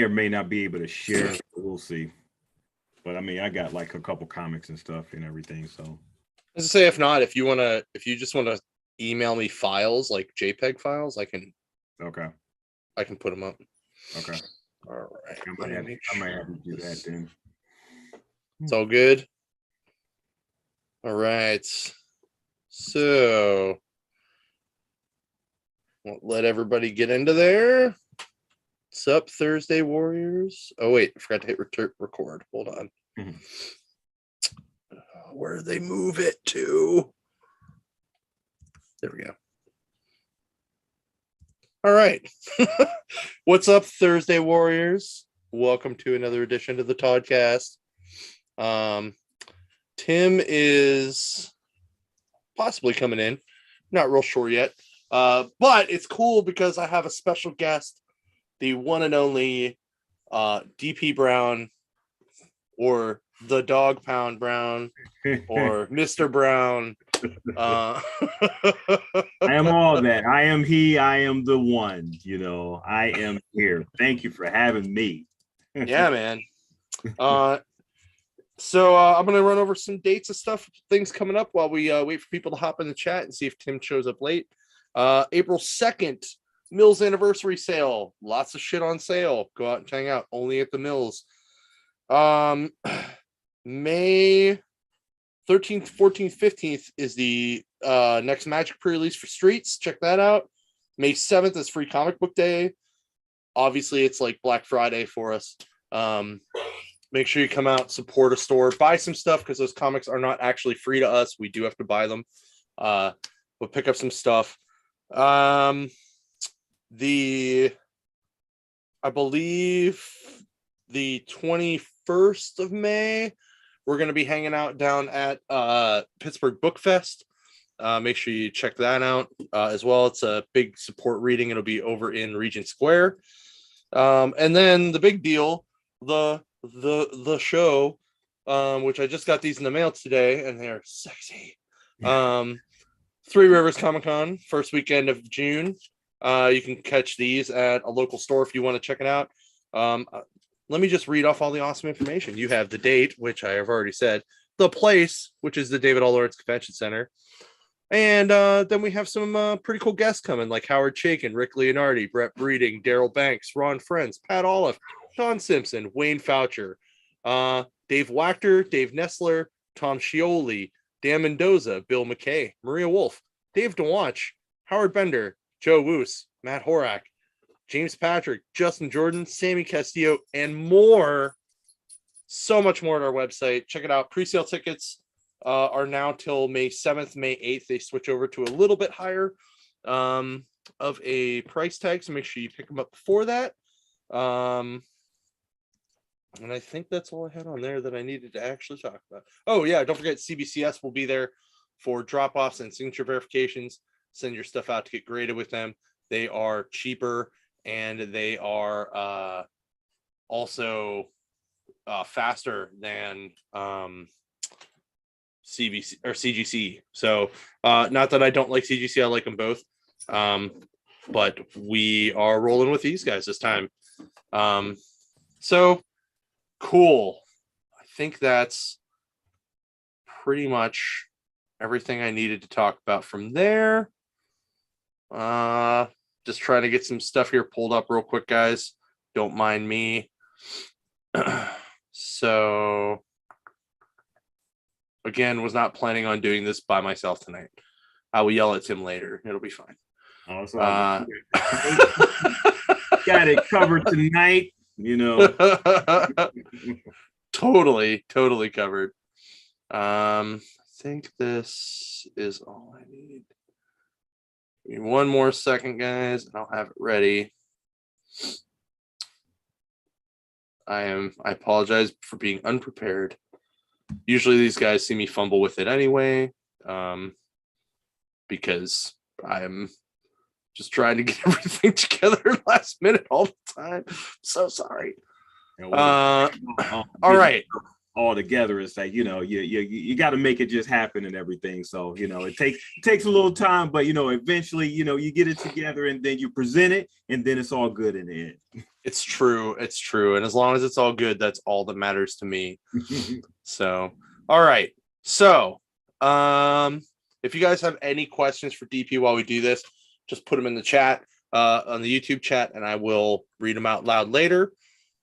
or may not be able to share. We'll see. But I mean, I got like a couple comics and stuff and everything. So, as I say, if not, if you just want to email me files like JPEG files, I can put them up. Okay. All right. I might have to do that then. It's all good. All right. So, let everybody get into there. What's up, Thursday Warriors? Oh, wait. I forgot to hit record. Hold on. Where did they move it to? There we go. All right. What's up, Thursday Warriors? Welcome to another edition of the Toddcast. Tim is possibly coming in. Not real sure yet. But it's cool because I have a special guest, the one and only DP Brown, or the Dog Pound Brown, or Mr. Brown. I am all that. I am he. I am the one. I am here. Thank you for having me. Yeah, man. So I'm going to run over some dates and stuff, things coming up while we wait for people to hop in the chat and see if Tim shows up late. April 2nd, Mills anniversary sale. Lots of shit on sale. Go out and hang out. Only at the Mills. May 13th, 14th, 15th is the next Magic pre-release for Streets. Check that out. May 7th is Free Comic Book Day. Obviously, it's like Black Friday for us. Make sure you come out, support a store, buy some stuff because those comics are not actually free to us. We do have to buy them. We'll pick up some stuff. I believe the 21st of May, we're going to be hanging out down at Pittsburgh Book Fest. Make sure you check that out as well. It's a big support reading. It'll be over in Regent Square. And then the big deal, the show, which I just got these in the mail today, and they're sexy. Three Rivers Comic Con, first weekend of June. You can catch these at a local store if you want to check it out. Let me just read off all the awesome information. You have the date, which I have already said, the place, which is the David All Lawrence Convention Center, and then we have some pretty cool guests coming, like Howard Chaykin, Rick Leonardi, Brett Breeding, Daryl Banks, Ron Friends, Pat Olive, Don Simpson, Wayne Foucher, Dave Wachter, Dave Nestler, Tom Scioli, Dan Mendoza, Bill McKay, Maria Wolf, Dave DeWanch, Howard Bender, Joe Woos, Matt Horak, James Patrick, Justin Jordan, Sammy Castillo, and more. So much more at our website. Check it out. Pre-sale tickets are now till May 7th, May 8th. They switch over to a little bit higher of a price tag, so make sure you pick them up before that. And I think that's all I had on there that I needed to actually talk about. Oh, yeah, don't forget CBCS will be there for drop-offs and signature verifications. Send your stuff out to get graded with them. They are cheaper, and they are also faster than CBC or CGC. So not that I don't like CGC, I like them both. But we are rolling with these guys this time. So cool. I think that's pretty much everything I needed to talk about from there. Just trying to get some stuff here pulled up real quick, guys. Don't mind me. So again, was not planning on doing this by myself tonight. I will yell at Tim later. It'll be fine. Got it covered tonight. Totally covered. I think this is all I need. Give me one more second, guys, and I'll have it ready. I apologize for being unprepared. Usually these guys see me fumble with it anyway, because I'm just trying to get everything together last minute all the time. So sorry. All right. All together, it's like, you got to make it just happen and everything. So, it takes a little time, but, eventually, you get it together and then you present it and then it's all good in the end. It's true. It's true. And as long as it's all good, that's all that matters to me. So, all right. So, if you guys have any questions for DP while we do this, just put them in the chat, on the YouTube chat, and I will read them out loud later.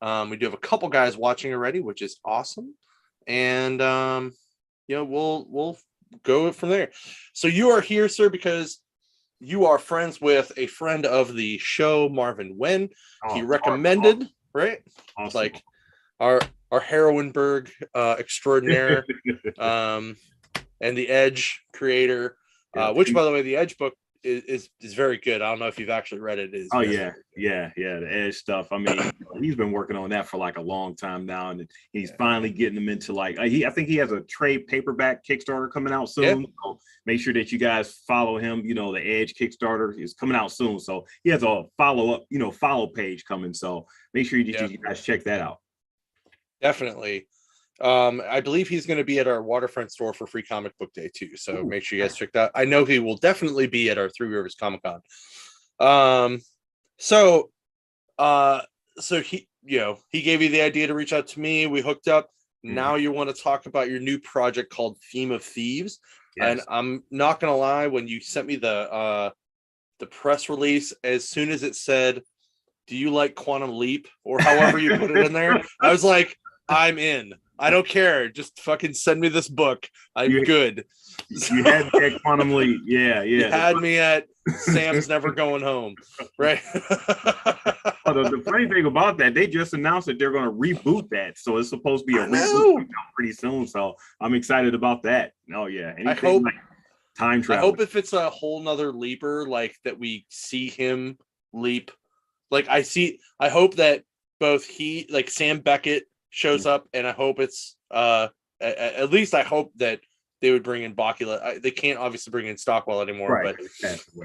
We do have a couple guys watching already, which is awesome. And, we'll go from there. So you are here, sir, because you are friends with a friend of the show, Marvin Wen. He recommended, awesome. Right? Awesome. Like our Heroinberg extraordinaire, and the Edge creator, which, by the way, the Edge book is very good. I don't know if you've actually read it. Yeah, the Edge stuff. I mean, he's been working on that for like a long time now, and he's finally getting them into like I think he has a trade paperback Kickstarter coming out soon. Yeah. So make sure that you guys follow him. The Edge Kickstarter is coming out soon, so he has a follow page coming. So make sure you guys check that out. Definitely. I believe he's going to be at our Waterfront store for Free Comic Book Day too. So make sure you guys check that. I know he will definitely be at our Three Rivers Comic Con. So he gave you the idea to reach out to me. We hooked up. Now you want to talk about your new project called Theme of Thieves. Yes. And I'm not going to lie, when you sent me the press release, as soon as it said, "Do you like Quantum Leap?" or however you put it in there, I was like, I'm in. I don't care. Just fucking send me this book. I'm good. You had me at Quantum Leap. Yeah. You had me at Sam's Never Going Home. Right. The funny thing about that, they just announced that they're going to reboot that. So it's supposed to be a reboot pretty soon. So I'm excited about that. Oh, yeah. I hope like time travel. I hope if it's a whole nother leaper, like that we see him leap. Like I hope that both Sam Beckett shows up, and I hope it's at least I hope that they would bring in Bakula. They can't obviously bring in Stockwell anymore, right. But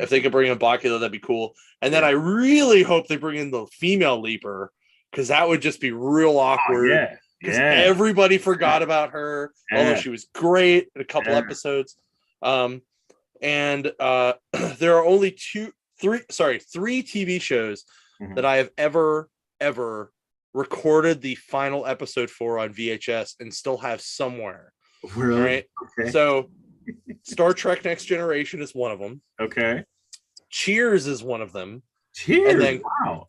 if they could bring in Bakula, that'd be cool. And then I really hope they bring in the female leaper, because that would just be real awkward. Because everybody forgot about her, although she was great in a couple episodes. And there are only three TV shows that I have ever recorded the final episode for on VHS and still have somewhere. Really? Right? Okay. So Star Trek Next Generation is one of them. Okay. Cheers is one of them. Cheers. And then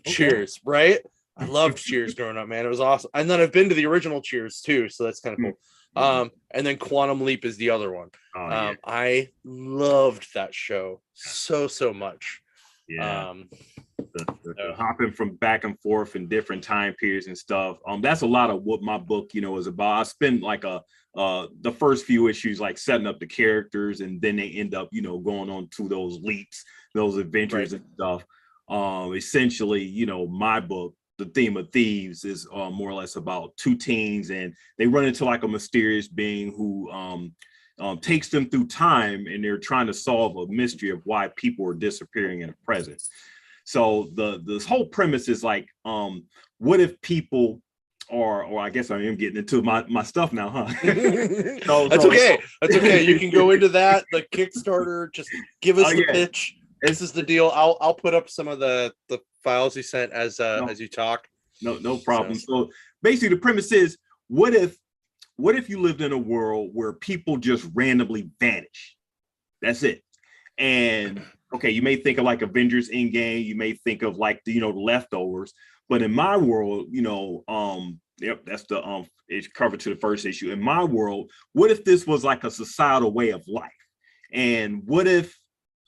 Cheers, right? I loved Cheers growing up, man. It was awesome. And then I've been to the original Cheers too, so that's kind of cool. And then Quantum Leap is the other one. I loved that show so much. Yeah. The hopping from back and forth in different time periods and stuff. That's a lot of what my book, is about. I spend like the first few issues like setting up the characters, and then they end up, going on to those leaps, those adventures and stuff. Essentially, my book, The Theme of Thieves, is more or less about two teens, and they run into like a mysterious being who takes them through time, and they're trying to solve a mystery of why people are disappearing in the present. So this whole premise is like, what if people or I guess I am getting into my stuff now, huh? That's okay. That's okay. You can go into that. The Kickstarter, just give us the pitch. This is the deal. I'll put up some of the files you sent as you talk. No problem. So basically the premise is, what if you lived in a world where people just randomly vanish? That's it. And okay, you may think of like Avengers Endgame, you may think of like the Leftovers, but in my world, that's the it's covered to the first issue. In my world, what if this was like a societal way of life? And what if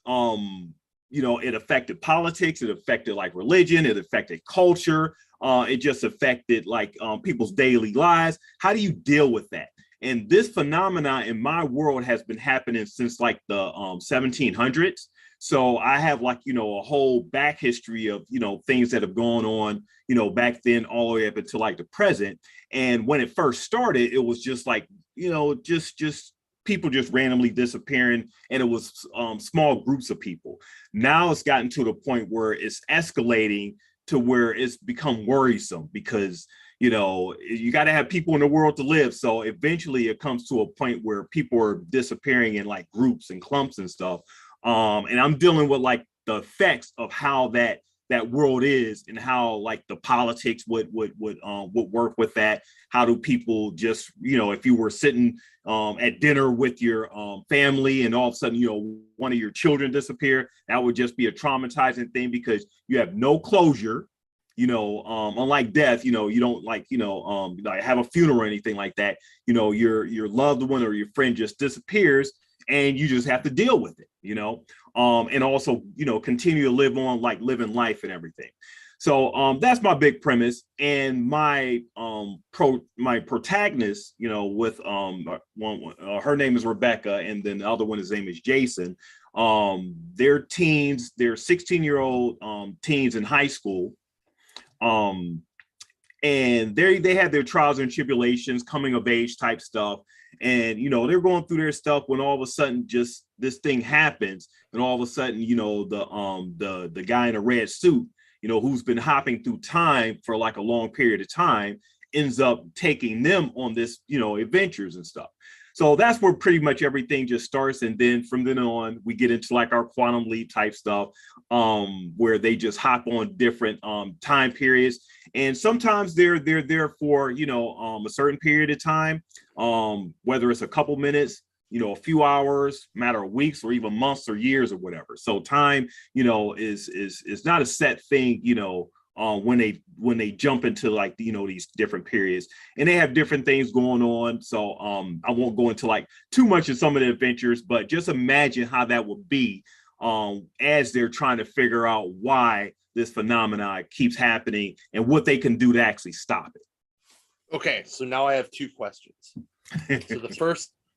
it affected politics, it affected like religion, it affected culture, it just affected like people's daily lives? How do you deal with that? And this phenomenon in my world has been happening since like the 1700s. So I have like, a whole back history of, things that have gone on, back then all the way up until like the present. And when it first started, it was just like, just people just randomly disappearing. And it was small groups of people. Now it's gotten to the point where it's escalating to where it's become worrisome, because you got to have people in the world to live. So eventually it comes to a point where people are disappearing in like groups and clumps and stuff. And I'm dealing with like the effects of how that that world is, and how like the politics would work with that. How do people just, if you were sitting at dinner with your family and all of a sudden, one of your children disappear, that would just be a traumatizing thing because you have no closure. Unlike death, you don't like have a funeral or anything like that. Your loved one or your friend just disappears and you just have to deal with it, and also, continue to live on, like living life and everything. So that's my big premise. And my my protagonist, with her name is Rebecca, and then the other one, his name is Jason. They're teens, they're 16-year-old teens in high school. And they had their trials and tribulations, coming of age type stuff. And, they're going through their stuff when all of a sudden just this thing happens. And all of a sudden, the guy in a red suit, who's been hopping through time for like a long period of time, ends up taking them on this, adventures and stuff. So that's where pretty much everything just starts. And then from then on, we get into like our quantum leap type stuff, where they just hop on different time periods. And sometimes they're there for, a certain period of time, whether it's a couple minutes, a few hours, matter of weeks, or even months or years or whatever. So time, is not a set thing, when they jump into like these different periods, and they have different things going on. So I won't go into like too much of some of the adventures, but just imagine how that would be as they're trying to figure out why this phenomenon keeps happening and what they can do to actually stop it. Okay, so now I have two questions. So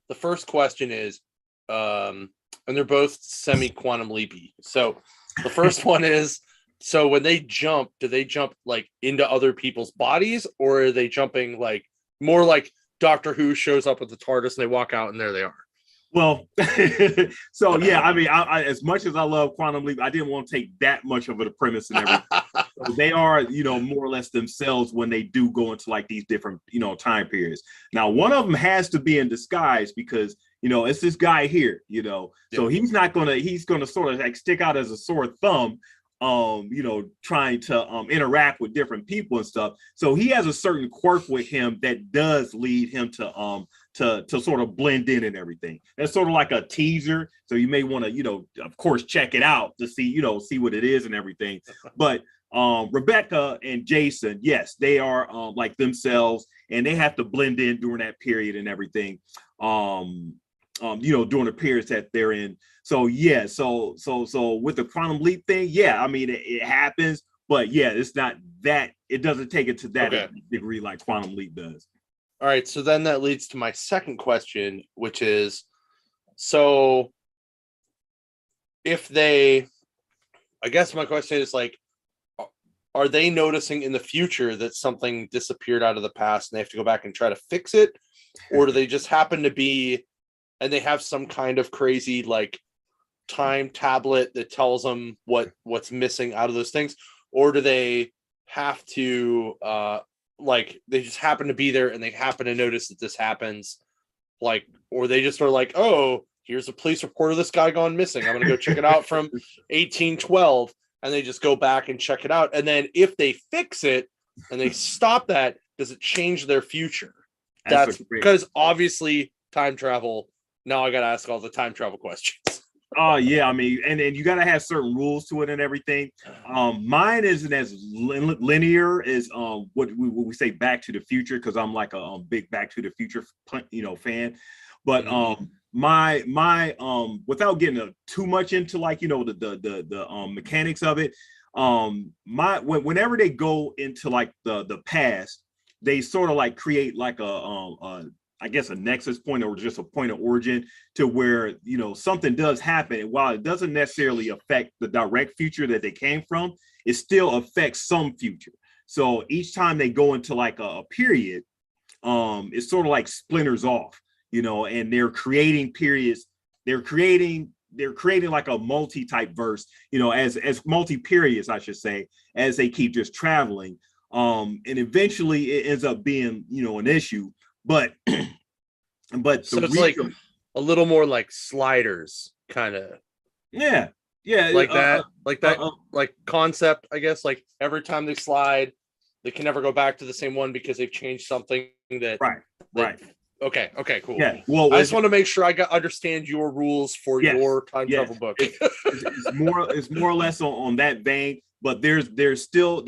the first question is, and they're both semi-quantum leapy. So the first one is, so when they jump, do they jump like into other people's bodies, or are they jumping like more like Doctor Who shows up with the TARDIS and they walk out and there they are? Well, so yeah, I mean, I as much as I love Quantum Leap, I didn't want to take that much of a premise and everything. So they are, more or less themselves when they do go into like these different, time periods. Now, one of them has to be in disguise because, it's this guy here, so he's gonna sort of like stick out as a sore thumb, trying to interact with different people and stuff. So he has a certain quirk with him that does lead him to sort of blend in and everything. That's sort of like a teaser. So you may want to, of course, check it out to see, see what it is and everything. But Rebecca and Jason, yes, they are like themselves, and they have to blend in during that period and everything. During the periods that they're in. So yeah, so with the quantum leap thing, yeah, I mean it happens, but yeah, it's not that, it doesn't take it to that degree like quantum leap does. All right, so then that leads to my second question, which is, so if they, I guess my question is like, are they noticing in the future that something disappeared out of the past and they have to go back and try to fix it? Or do they just happen to be, and they have some kind of crazy like time tablet that tells them what's missing out of those things? Or do they have to like they just happen to be there and they happen to notice that this happens, like, or they just are like, oh, here's a police report of this guy gone missing, I'm gonna go check it out from 1812, and they just go back and check it out, and then if they fix it and they stop that, does it change their future? That's because obviously time travel. Now I got to ask all the time travel questions. Oh yeah, I mean, and you got to have certain rules to it and everything. Mine isn't as linear as what we say Back to the Future, because I'm like a big Back to the Future fan. But my without getting too much into like the mechanics of it, whenever they go into like the past, they sort of like create like a I guess a nexus point, or just a point of origin to where, something does happen. And while it doesn't necessarily affect the direct future that they came from, it still affects some future. So each time they go into like a period, it's sort of like splinters off, and they're creating periods. They're creating like a multi-type verse, as multi-periods, I should say, as they keep just traveling. And eventually it ends up being, an issue. But so it's like a little more like sliders, kind of. Yeah, Yeah, like like concept, I guess. Like every time they slide, they can never go back to the same one because they've changed something right. Okay, cool. Yeah, well, I just want to make sure I understand your rules for your time travel book. It's more or less on that vein, but there's still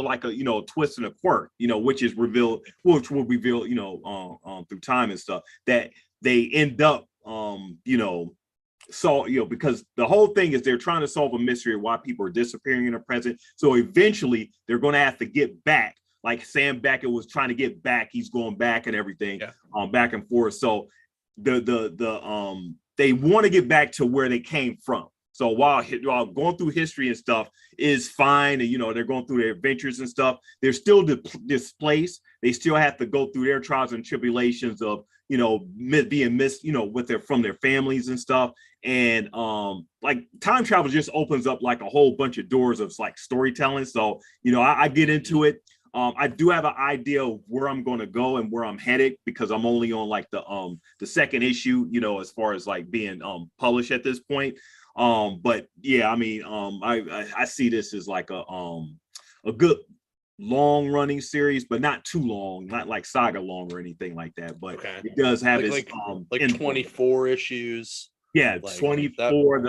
like a twist and a quirk, which will reveal through time and stuff, that they end up because the whole thing is they're trying to solve a mystery of why people are disappearing in the present. So eventually they're going to have to get back. Like Sam Beckett was trying to get back, he's going back and everything, back and forth. So they want to get back to where they came from. So while going through history and stuff is fine, and they're going through their adventures and stuff, they're still displaced. They still have to go through their trials and tribulations of being missed, from their families and stuff. And like time travel just opens up like a whole bunch of doors of like storytelling. So I get into it. I do have an idea of where I'm going to go and where I'm headed, because I'm only on like the second issue, as far as like being published at this point. But yeah, I mean, I see this as like a good long running series, but not too long, not like saga long or anything like that. But it does have its 24 issues. Yeah, like 24.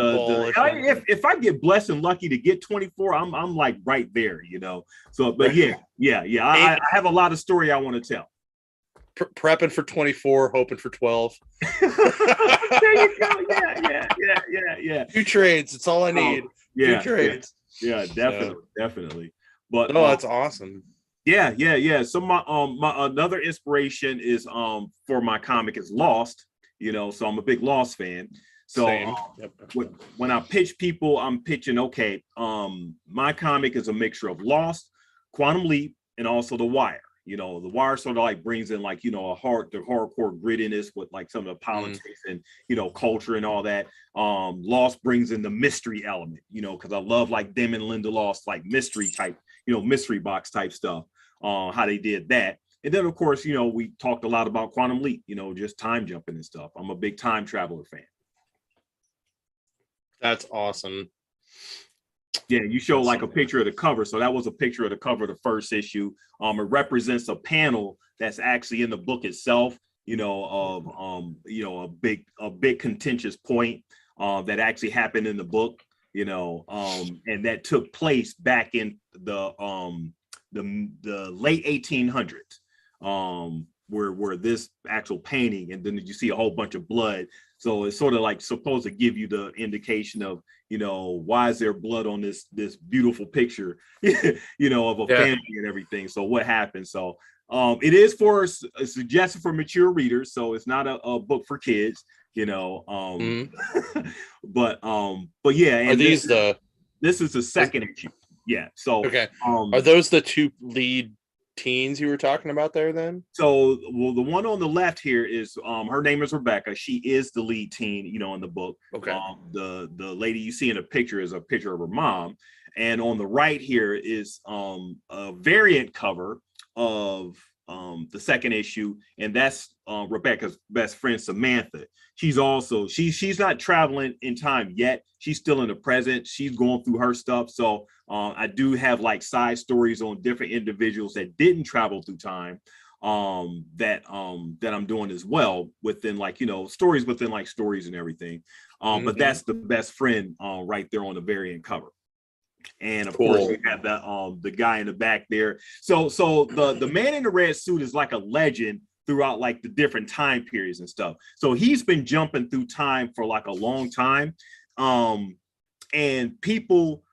If I get blessed and lucky to get 24, I'm like right there, So, but yeah. I have a lot of story I want to tell. Prepping for 24, hoping for 12. There you go. Yeah. 2 trades. It's all I need. 2 trades. Yeah, definitely. But that's awesome. Yeah. So my another inspiration is for my comic is Lost. So I'm a big Lost fan. So when I pitch people, I'm pitching, okay, my comic is a mixture of Lost, Quantum Leap, and also The Wire. The Wire sort of like brings in like, the hardcore grittiness with like some of the politics and, culture and all that. Lost brings in the mystery element, because I love like them and Linda Lost, like mystery type, mystery box type stuff, how they did that. And then, of course, we talked a lot about Quantum Leap, just time jumping and stuff. I'm a big time traveler fan. That's awesome. Yeah, you show like a picture of the cover. So that was a picture of the cover of the first issue. It represents a panel that's actually in the book itself, of a big contentious point that actually happened in the book, and that took place back in the late 1800s. Where this actual painting, and then you see a whole bunch of blood. So it's sort of like supposed to give you the indication of, why is there blood on this beautiful picture, of a family and everything. So what happened? So it is for a suggestion for mature readers. So it's not a book for kids, but yeah. And this is the second issue. Yeah. So are those the 2 lead teens you were talking about there then? So, well, the one on the left here is her name is Rebecca. She is the lead teen, in the book. Okay. The lady you see in the picture is a picture of her mom, and on the right here is a variant cover of the second issue, and that's Rebecca's best friend Samantha. She's not traveling in time yet. She's still in the present. She's going through her stuff. So I do have like side stories on different individuals that didn't travel through time that I'm doing as well, within like, stories within like stories and everything. But that's the best friend right there on the variant cover. And of course you have the guy in the back there. So the man in the red suit is like a legend throughout like the different time periods and stuff. So he's been jumping through time for like a long time. And people,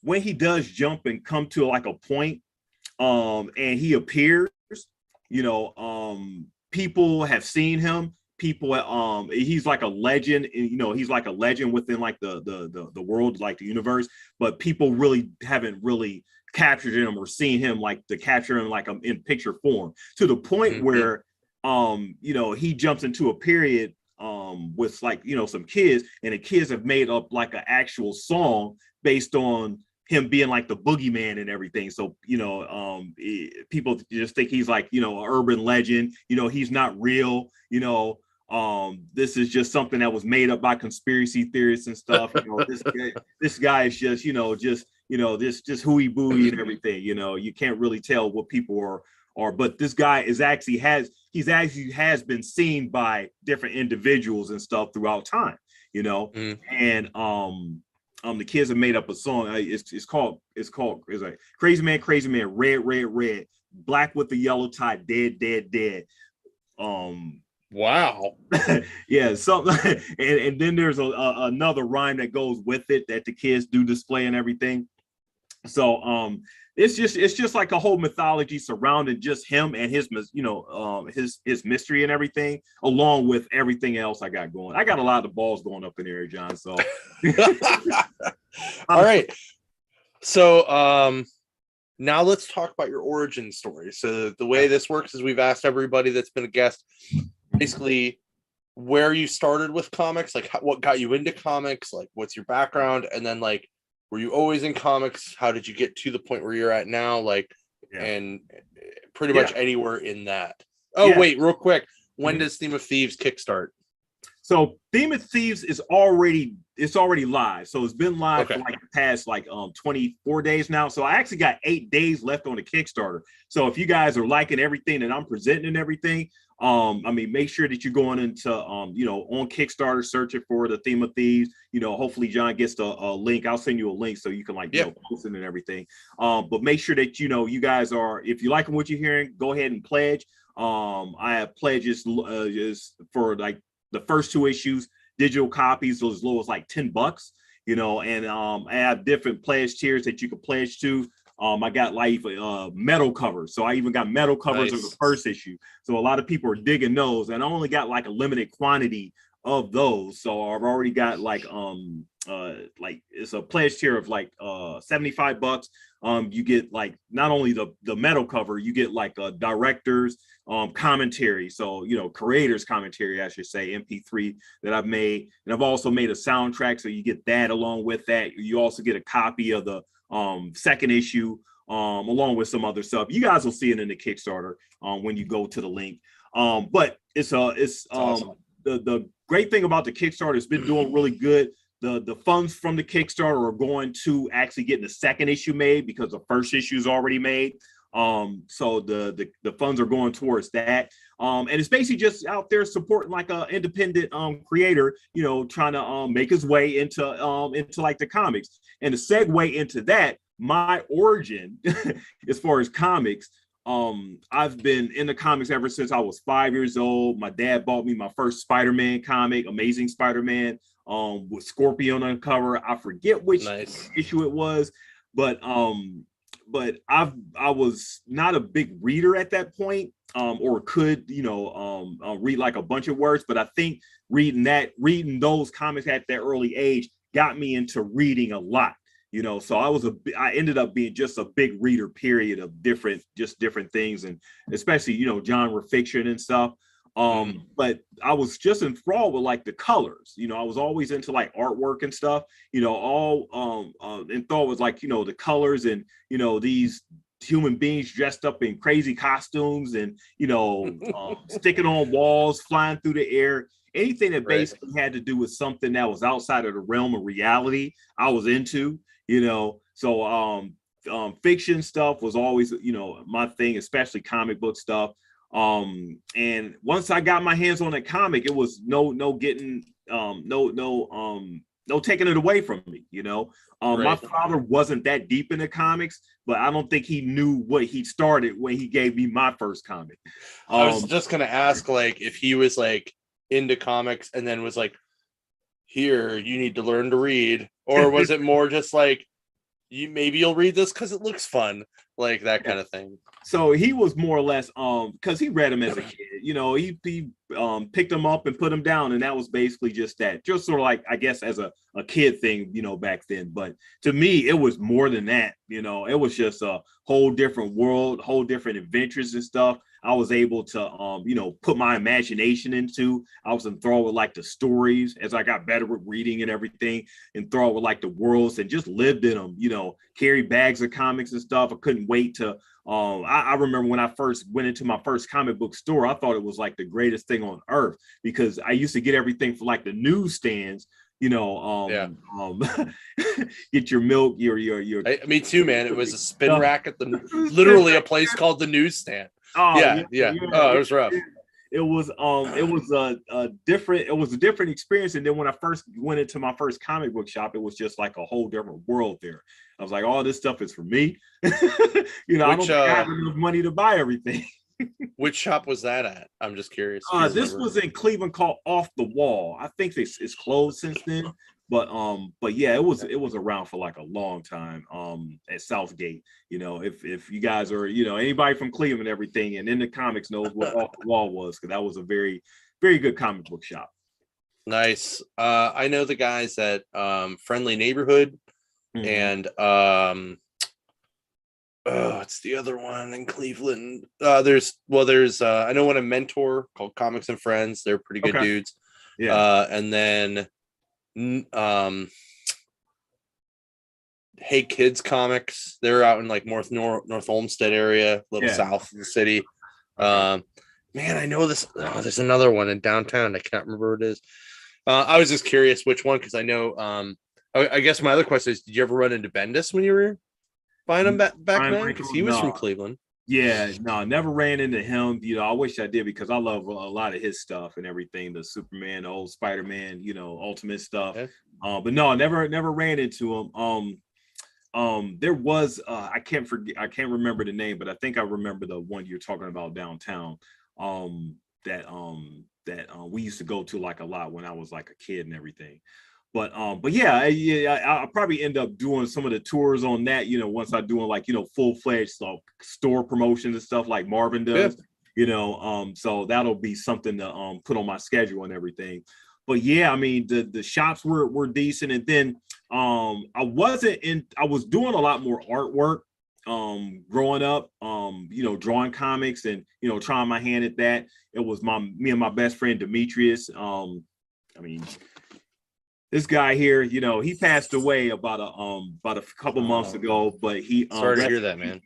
when he does jump and come to like a point, and he appears, people have seen him. People, he's like a legend, he's like a legend within like the world, like the universe, but people really haven't really captured him or seen him like to capture him like in picture form, to the point where he jumps into a period with like some kids, and the kids have made up like an actual song based on him being like the boogeyman and everything. So people just think he's like an urban legend, he's not real, This is just something that was made up by conspiracy theorists and stuff. This guy is just, just hooey booey and everything. You can't really tell what people are, but this guy has been seen by different individuals and stuff throughout time, and the kids have made up a song. It's called like Crazy Man, red, black with the yellow tie, dead. Wow. Yeah, something. And then there's another rhyme that goes with it that the kids do display and everything. So it's just like a whole mythology surrounding just him and his mystery and everything, along with everything else I got going. I got a lot of balls going up in there, John. So all right. So now let's talk about your origin story. So the way this works is we've asked everybody that's been a guest basically where you started with comics, like what got you into comics, like what's your background, and then like were you always in comics? How did you get to the point where you're at now? Like, and pretty much anywhere in that. Oh, wait, real quick. When does Theme of Thieves kickstart? So Theme of Thieves is already live. So it's been live for like the past 24 days now. So I actually got 8 days left on the Kickstarter. So if you guys are liking everything that I'm presenting and everything, make sure that you're going into on Kickstarter searching for the Theme of Thieves. Hopefully John gets a link. I'll send you a link so you can post it and everything. But make sure that you guys are, if you liking what you're hearing, go ahead and pledge. I have pledges just for like the first 2 issues, digital copies, as low as like $10, and I have different pledge tiers that you can pledge to. I got like metal covers. So I even got metal covers of the first issue. So a lot of people are digging those, and I only got like a limited quantity of those. So I've already got like it's a pledge tier of like $75. You get like not only the metal cover, you get like a director's commentary. So creators commentary, I should say, MP3 that I've made. And I've also made a soundtrack, so you get that along with that. You also get a copy of the second issue along with some other stuff. You guys will see it in the Kickstarter when you go to the link. But it's awesome. The great thing about the Kickstarter, it's been doing really good. The funds from the Kickstarter are going to actually getting the second issue made because the first issue is already made. So the funds are going towards that. And it's basically just out there supporting like a independent creator, trying to make his way into like the comics. And to segue into that, my origin as far as comics, I've been in the comics ever since I was 5 years old. My dad bought me my first Spider-Man comic, Amazing Spider-Man, with Scorpion on the cover. I forget which issue it was, but I was not a big reader at that point, or could read like a bunch of words. But I think reading those comics at that early age got me into reading a lot. So I ended up being just a big reader, period, of different things, and especially genre fiction and stuff. But I was just enthralled with like the colors. I was always into like artwork and stuff. All enthralled with like the colors and these human beings dressed up in crazy costumes and sticking on walls, flying through the air. Anything that basically had to do with something that was outside of the realm of reality, I was into. So fiction stuff was always my thing, especially comic book stuff. And once I got my hands on a comic, it was no taking it away from me. My father wasn't that deep into comics, but I don't think he knew what he started when he gave me my first comic. I was just gonna ask, like, if he was like into comics and then was like, here, you need to learn to read, or was it more just like, you'll read this because it looks fun, like that kind of thing? So he was more or less because he read them as a kid. He picked them up and put them down, and that was basically just that, just sort of like, I guess, as a kid thing, back then. But to me, it was more than that. It was just a whole different world, whole different adventures and stuff. I was able to put my imagination into. I was enthralled with like the stories as I got better with reading and everything, enthralled with like the worlds and just lived in them. Carry bags of comics and stuff. I couldn't wait to I remember when I first went into my first comic book store, I thought it was like the greatest thing on earth because I used to get everything from like the newsstands, get your milk, your Me too, man. It was a spin stuff. rack at literally a place called the newsstand. Oh Yeah. Oh, it was rough. It was a different experience. And then when I first went into my first comic book shop, it was just like a whole different world there. I was like, all this stuff is for me. I don't think I have enough money to buy everything. Which shop was that at? I'm just curious. This was in Cleveland called Off the Wall. I think it's closed since then. But yeah, it was around for like a long time at Southgate. If you guys are, anybody from Cleveland and everything and in the comics knows what Off the Wall was, because that was a very, very good comic book shop. Nice. I know the guys at Friendly Neighborhood and it's the other one in Cleveland. There's I know one a Mentor called Comics and Friends. They're pretty good dudes. Yeah. And then Hey Kids Comics. They're out in like North Olmsted area, a little south of the city. Man, I know this. There's another one in downtown. I can't remember what it is. I was just curious which one because I know. I guess my other question is: did you ever run into Bendis when you were buying him back then? Because he was from Cleveland. Yeah, no, never ran into him. I wish I did because I love a lot of his stuff and everything. The Superman, the old Spider-Man, Ultimate stuff. Yeah. But no, never ran into him. There was I can't remember the name, but I think I remember the one you're talking about downtown. That we used to go to like a lot when I was like a kid and everything. But yeah, I'll probably end up doing some of the tours on that, once I'm doing like, full-fledged store promotions and stuff like Marvin does, so that'll be something to put on my schedule and everything. But yeah, I mean, the shops were decent. And then I was doing a lot more artwork growing up, drawing comics and, trying my hand at that. It was me and my best friend, Demetrius. This guy here, he passed away about a couple months ago, but he sorry to hear that, man.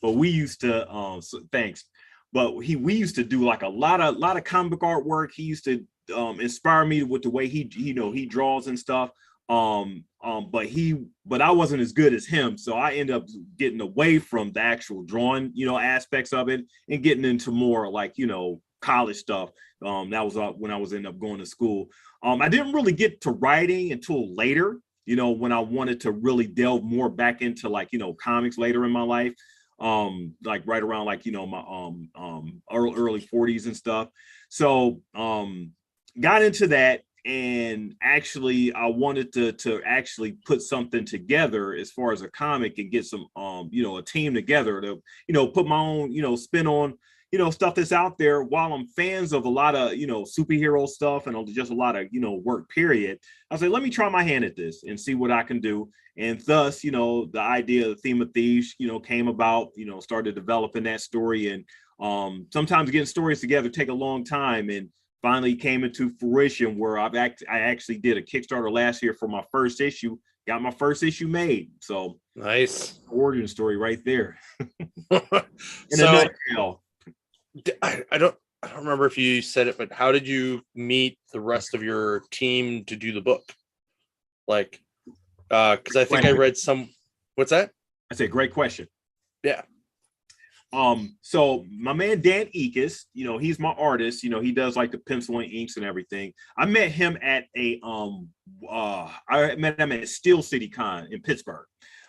But we used to thanks. But we used to do like a lot of comic artwork. He used to inspire me with the way he draws and stuff. But I wasn't as good as him, so I ended up getting away from the actual drawing, aspects of it and getting into more like, college stuff. That was when I was ended up going to school. I didn't really get to writing until later, when I wanted to really delve more back into like, comics later in my life. Like right around like, my early 40s and stuff. So got into that, and actually I wanted to actually put something together as far as a comic and get some a team together to put my own spin on stuff that's out there. While I'm fans of a lot of superhero stuff and just a lot of work period, I say let me try my hand at this and see what I can do. And thus the idea of the Theme of Thieves came about. Started developing that story, and sometimes getting stories together take a long time, and finally came into fruition where I actually did a Kickstarter last year for my first issue. Got my first issue made. So nice origin story right there. In a nutshell. I don't remember if you said it, but how did you meet the rest of your team to do the book? Like, because I think I read some. What's that? I said, great question. Yeah. So my man Dan Ekus, he's my artist. He does like the pencil and inks and everything. I met him at I met him at Steel City Con in Pittsburgh.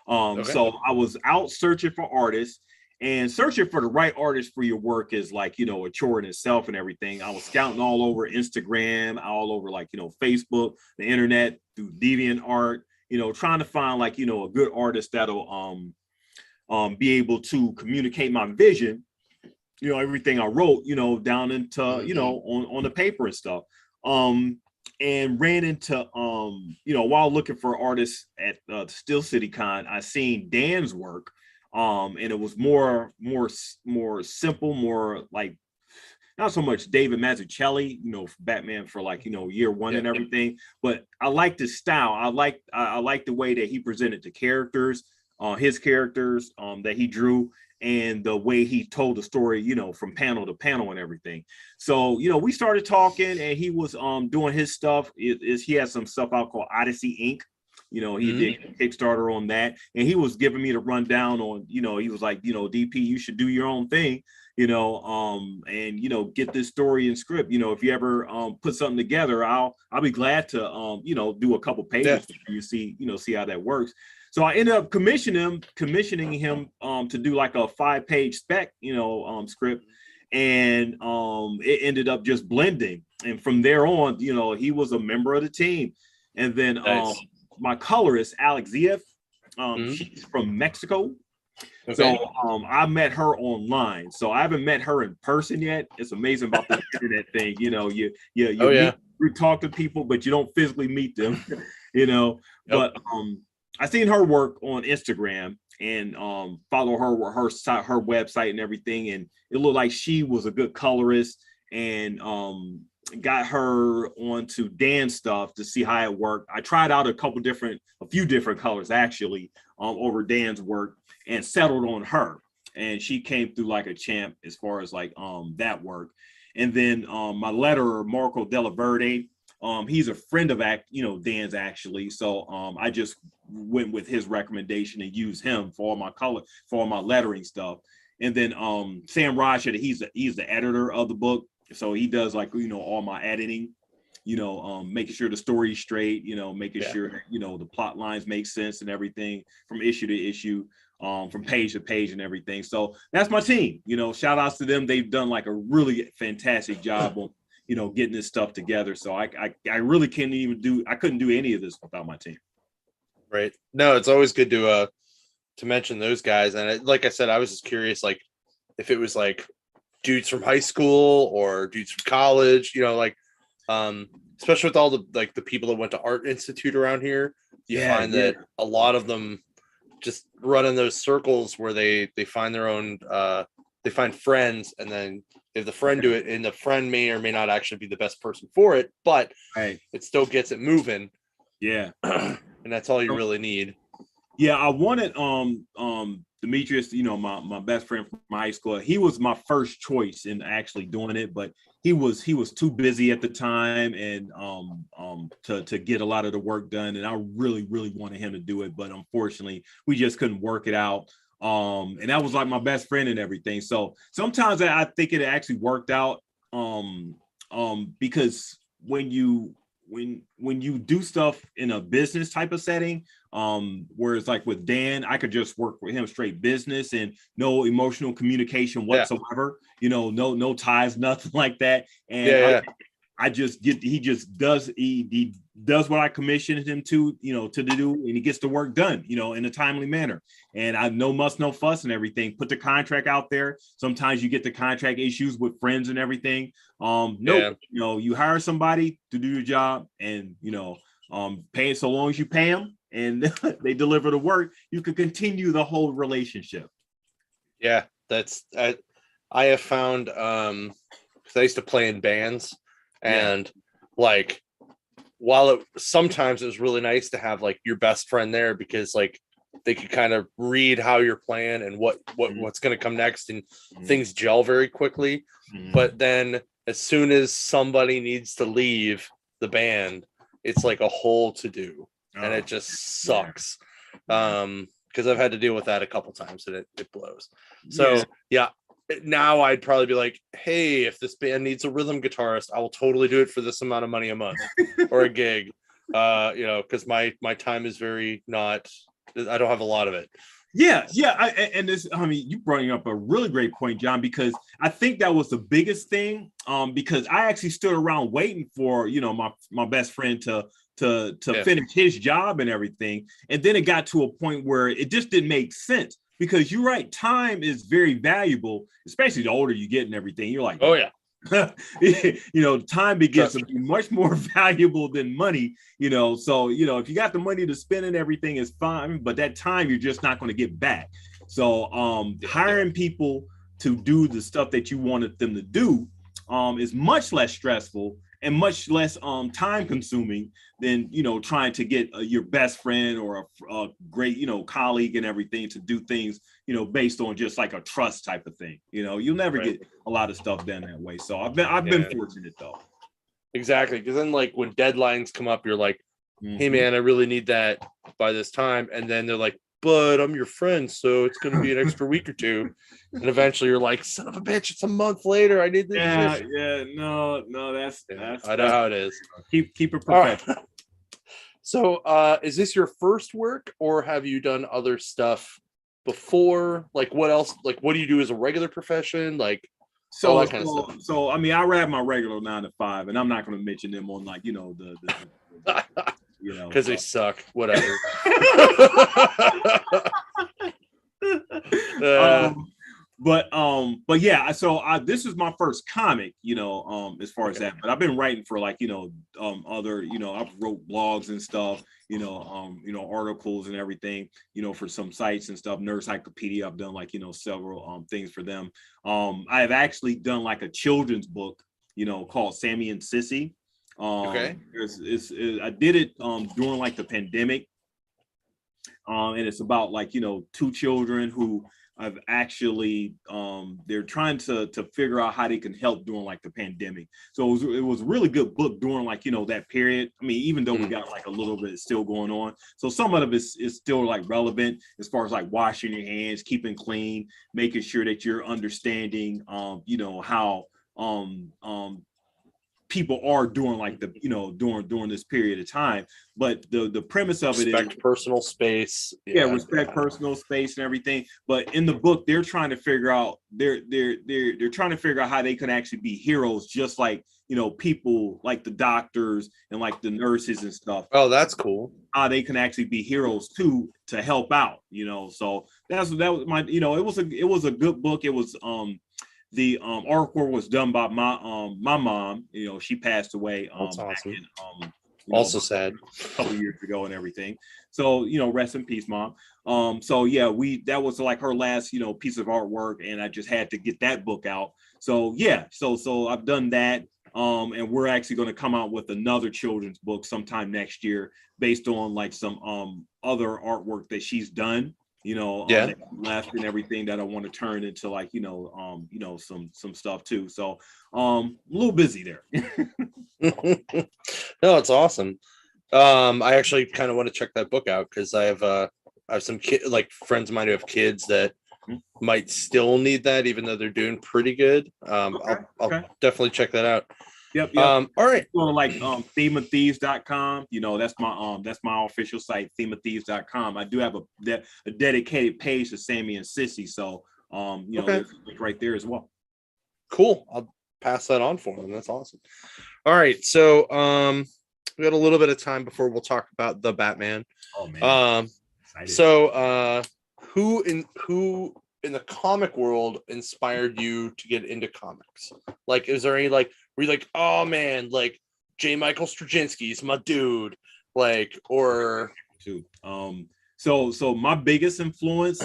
So I was out searching for artists. And searching for the right artist for your work is like, a chore in itself and everything. I was scouting all over Instagram, all over like, Facebook, the internet, through DeviantArt, trying to find like, a good artist that'll be able to communicate my vision, everything I wrote, down into, on the paper and stuff. And ran into, while looking for artists at Steel City Con, I seen Dan's work. And it was more simple, more like not so much David Mazzucchelli, Batman for like, year one and everything, but I liked his style. I liked the way that he presented the characters, his characters, that he drew. and the way he told the story, from panel to panel and everything. So, we started talking, and he was doing his stuff. He has some stuff out called Odyssey Inc. He did Kickstarter on that, and he was giving me the rundown on, he was like, DP, you should do your own thing, and get this story and script. If you ever put something together, I'll be glad to do a couple pages for you, see how that works. So I ended up commissioning him to do like a 5-page spec, script, and it ended up just blending. And from there on, he was a member of the team. And then nice. My colorist, Alex Zieff, she's from Mexico. Okay. So I met her online. So I haven't met her in person yet. It's amazing about the internet thing. You talk to people, but you don't physically meet them. Yep. But I seen her work on Instagram and follow her website and everything, and it looked like she was a good colorist, and got her onto Dan's stuff to see how it worked. I tried out a few different colors actually over Dan's work, and settled on her, and she came through like a champ as far as like that work. And then my letterer, Marco Della Verde, he's a friend of Dan's actually. So I just went with his recommendation and used him for all my color, for all my lettering stuff. And then Sam Raja, he's the editor of the book. So he does like, all my editing, making sure the story's straight, making sure, the plot lines make sense and everything from issue to issue, from page to page and everything. So that's my team, shout outs to them. They've done like a really fantastic job on, getting this stuff together. So I really I couldn't do any of this without my team. Right. No, it's always good to mention those guys. And like I said, I was just curious, like if it was like dudes from high school or dudes from college, especially with all the people that went to Art Institute around here, you find that a lot of them just run in those circles where they find their own, they find friends, and then if the friend do it, and the friend may or may not actually be the best person for it, but it still gets it moving. Yeah. And that's all you really need. Yeah, I wanted Demetrius, my best friend from high school. He was my first choice in actually doing it, but he was too busy at the time and to get a lot of the work done. And I really, really wanted him to do it, but unfortunately, we just couldn't work it out. And that was like my best friend and everything. So sometimes I think it actually worked out because when you do stuff in a business type of setting, whereas like with Dan, I could just work with him straight business and no emotional communication whatsoever, no ties, nothing like that. And he does what I commissioned him to do, and he gets the work done, in a timely manner. And I no muss, no fuss and everything. Put the contract out there. Sometimes you get the contract issues with friends and everything. You hire somebody to do your job, and pay so long as you pay them and they deliver the work, you can continue the whole relationship. Yeah, I have found because I used to play in bands, and like while sometimes it was really nice to have like your best friend there, because like they could kind of read how you're playing and what's going to come next, and things gel very quickly. But then as soon as somebody needs to leave the band, it's like a whole to do, and it just sucks. Because I've had to deal with that a couple times, and it blows. So now I'd probably be like, hey, if this band needs a rhythm guitarist, I will totally do it for this amount of money a month or a gig. Because my time is very not, I don't have a lot of it. Yeah. You brought up a really great point, John, because I think that was the biggest thing. Because I actually stood around waiting for, my best friend to finish his job and everything. And then it got to a point where it just didn't make sense, because you're right. Time is very valuable, especially the older you get and everything. You're like, oh yeah. Time begins to be much more valuable than money, so if you got the money to spend and everything is fine, but that time you're just not going to get back. So hiring people to do the stuff that you wanted them to do is much less stressful and much less time consuming than, you know, trying to get your best friend or a great, you know, colleague and everything to do things, you know, based on just like a trust type of thing. You know, you'll never get a lot of stuff done that way. So I've been fortunate though. Exactly, because then like when deadlines come up, you're like, hey man, I really need that by this time, and then they're like, but I'm your friend, so it's going to be an extra week or two, and eventually you're like, son of a bitch, it's a month later, I need this shit. No, that's I know how it is. Keep it professional. So is this your first work, or have you done other stuff before? Like what else, like what do you do as a regular profession, like all that kind of stuff? So I mean, I have my regular 9 to 5, and I'm not going to mention them on, like, you know, the you know, because they suck, whatever. But yeah, so this is my first comic, you know, as far as that, but I've been writing for, like, you know, other, you know, I've wrote blogs and stuff, you know, articles and everything, you know, for some sites and stuff. Nerd Cyclopedia, I've done, like, you know, several things for them. I have actually done like a children's book, you know, called Sammy and Sissy. I did it during like the pandemic, and it's about, like, you know, two children who I've actually they're trying to figure out how they can help during like the pandemic. So it was a really good book during, like, you know, that period. I mean, even though we got like a little bit still going on, so some of it is still like relevant as far as like washing your hands, keeping clean, making sure that you're understanding you know, how people are during, like, the, you know, during this period of time. But the premise of it is respect personal space. Respect personal space and everything. But in the book, they're trying to figure out they're trying to figure out how they can actually be heroes, just like, you know, people like the doctors and like the nurses and stuff. Oh, that's cool. How they can actually be heroes too, to help out, you know. So that was my, you know, it was a good book. It was the artwork was done by my mom. You know, she passed away That's awesome. back in, also sad, a couple years ago and everything. So, you know, rest in peace, Mom. So yeah, that was like her last, you know, piece of artwork, and I just had to get that book out. So yeah, so I've done that. And we're actually going to come out with another children's book sometime next year, based on like some other artwork that she's done, you know, that left and everything, that I want to turn into, like, you know, some stuff too. So a little busy there. No, it's awesome. I actually kind of want to check that book out, because I have some like friends of mine who have kids that might still need that, even though they're doing pretty good. I'll definitely check that out. Yep. All right. Well, like themeofthieves.com, you know, that's my official site, themeofthieves.com. I do have a dedicated page to Sammy and Sissy, so you know, there's a link right there as well. Cool. I'll pass that on for them. That's awesome. All right, so we got a little bit of time before we'll talk about the Batman. Oh man. So who in the comic world inspired you to get into comics? Like, is there any, like, were you like, oh man, like J. Michael Straczynski's my dude, like, or so my biggest influences,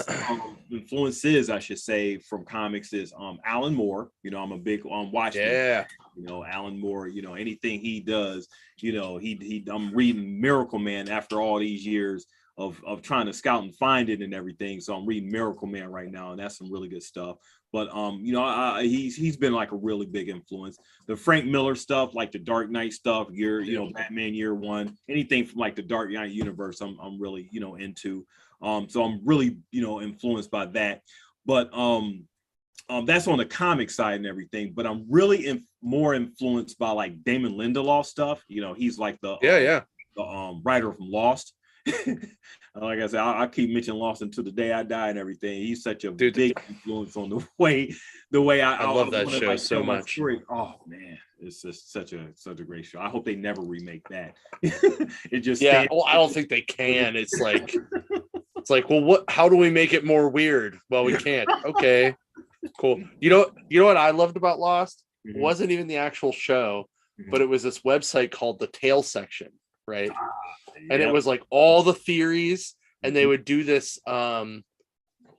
I should say, from comics is Alan Moore. You know, I'm a big watchman. Yeah. You know, Alan Moore, you know, anything he does, you know, I'm reading Miracle Man after all these years of trying to scout and find it and everything. So I'm reading Miracle Man right now, and that's some really good stuff. But you know, he's been like a really big influence. The Frank Miller stuff, like the Dark Knight stuff, you know, Batman Year One, anything from like the Dark Knight universe, I'm really, you know, into. So I'm really, you know, influenced by that. But that's on the comic side and everything. But I'm really more influenced by like Damon Lindelof stuff. You know, he's like the writer from Lost. Like I said, I keep mentioning Lost until the day I die and everything. He's such a big influence on the way I love that show, like, so much. Story. Oh man, it's just such a great show. I hope they never remake that. It just well, I don't think they can. It's like well, how do we make it more weird? Well, we can't. Okay, cool. You know what I loved about Lost? It wasn't even the actual show, but it was this website called the Tale Section, right? And it was like all the theories, and they would do this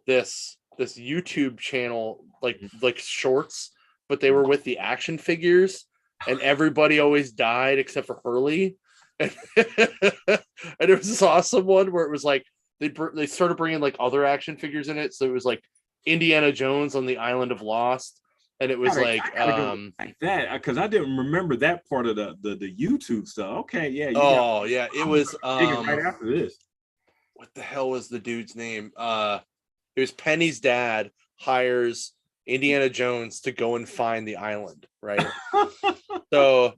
this YouTube channel, like shorts, but they were with the action figures. and everybody always died except for Hurley. And, and it was this awesome one where it was like they started bringing like other action figures in it. So it was like Indiana Jones on the island of Lost, and it was like that because I didn't remember that part of the YouTube stuff. Okay, yeah. It was right after this. What the hell was the dude's name? It was Penny's dad hires Indiana Jones to go and find the island, right? so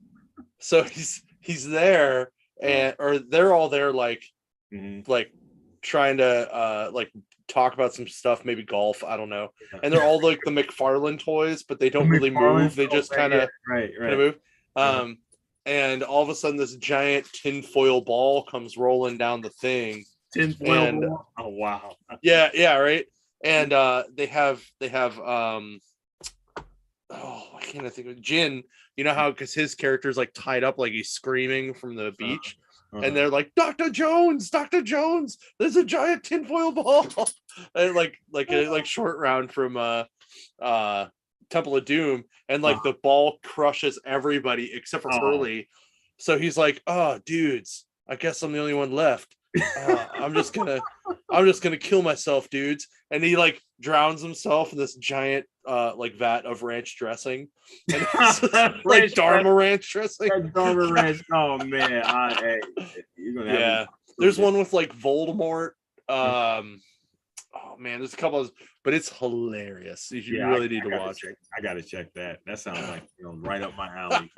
he's there, and or they're all there like like trying to like talk about some stuff, maybe golf, I don't know. And they're all like the McFarlane toys, but they don't really move. They just kind of move. And all of a sudden this giant tinfoil ball comes rolling down the thing. Tinfoil ball? Oh wow. Yeah, right. And they have why can't I think of Jin? You know how because his character is like tied up like he's screaming from the beach. And they're like, Dr. Jones, there's a giant tinfoil ball. And like short round from Temple of Doom, and like the ball crushes everybody except for Hurley. So he's like, oh dudes, I guess I'm the only one left. I'm just gonna kill myself, dudes. And he like drowns himself in this giant like vat of ranch dressing, and like Dharma ranch dressing. Dharma ranch. Oh man, you're gonna have there's one with like Voldemort. Oh man, there's a couple of, but it's hilarious. You really need to watch it. I gotta check that. That sounds like right up my alley.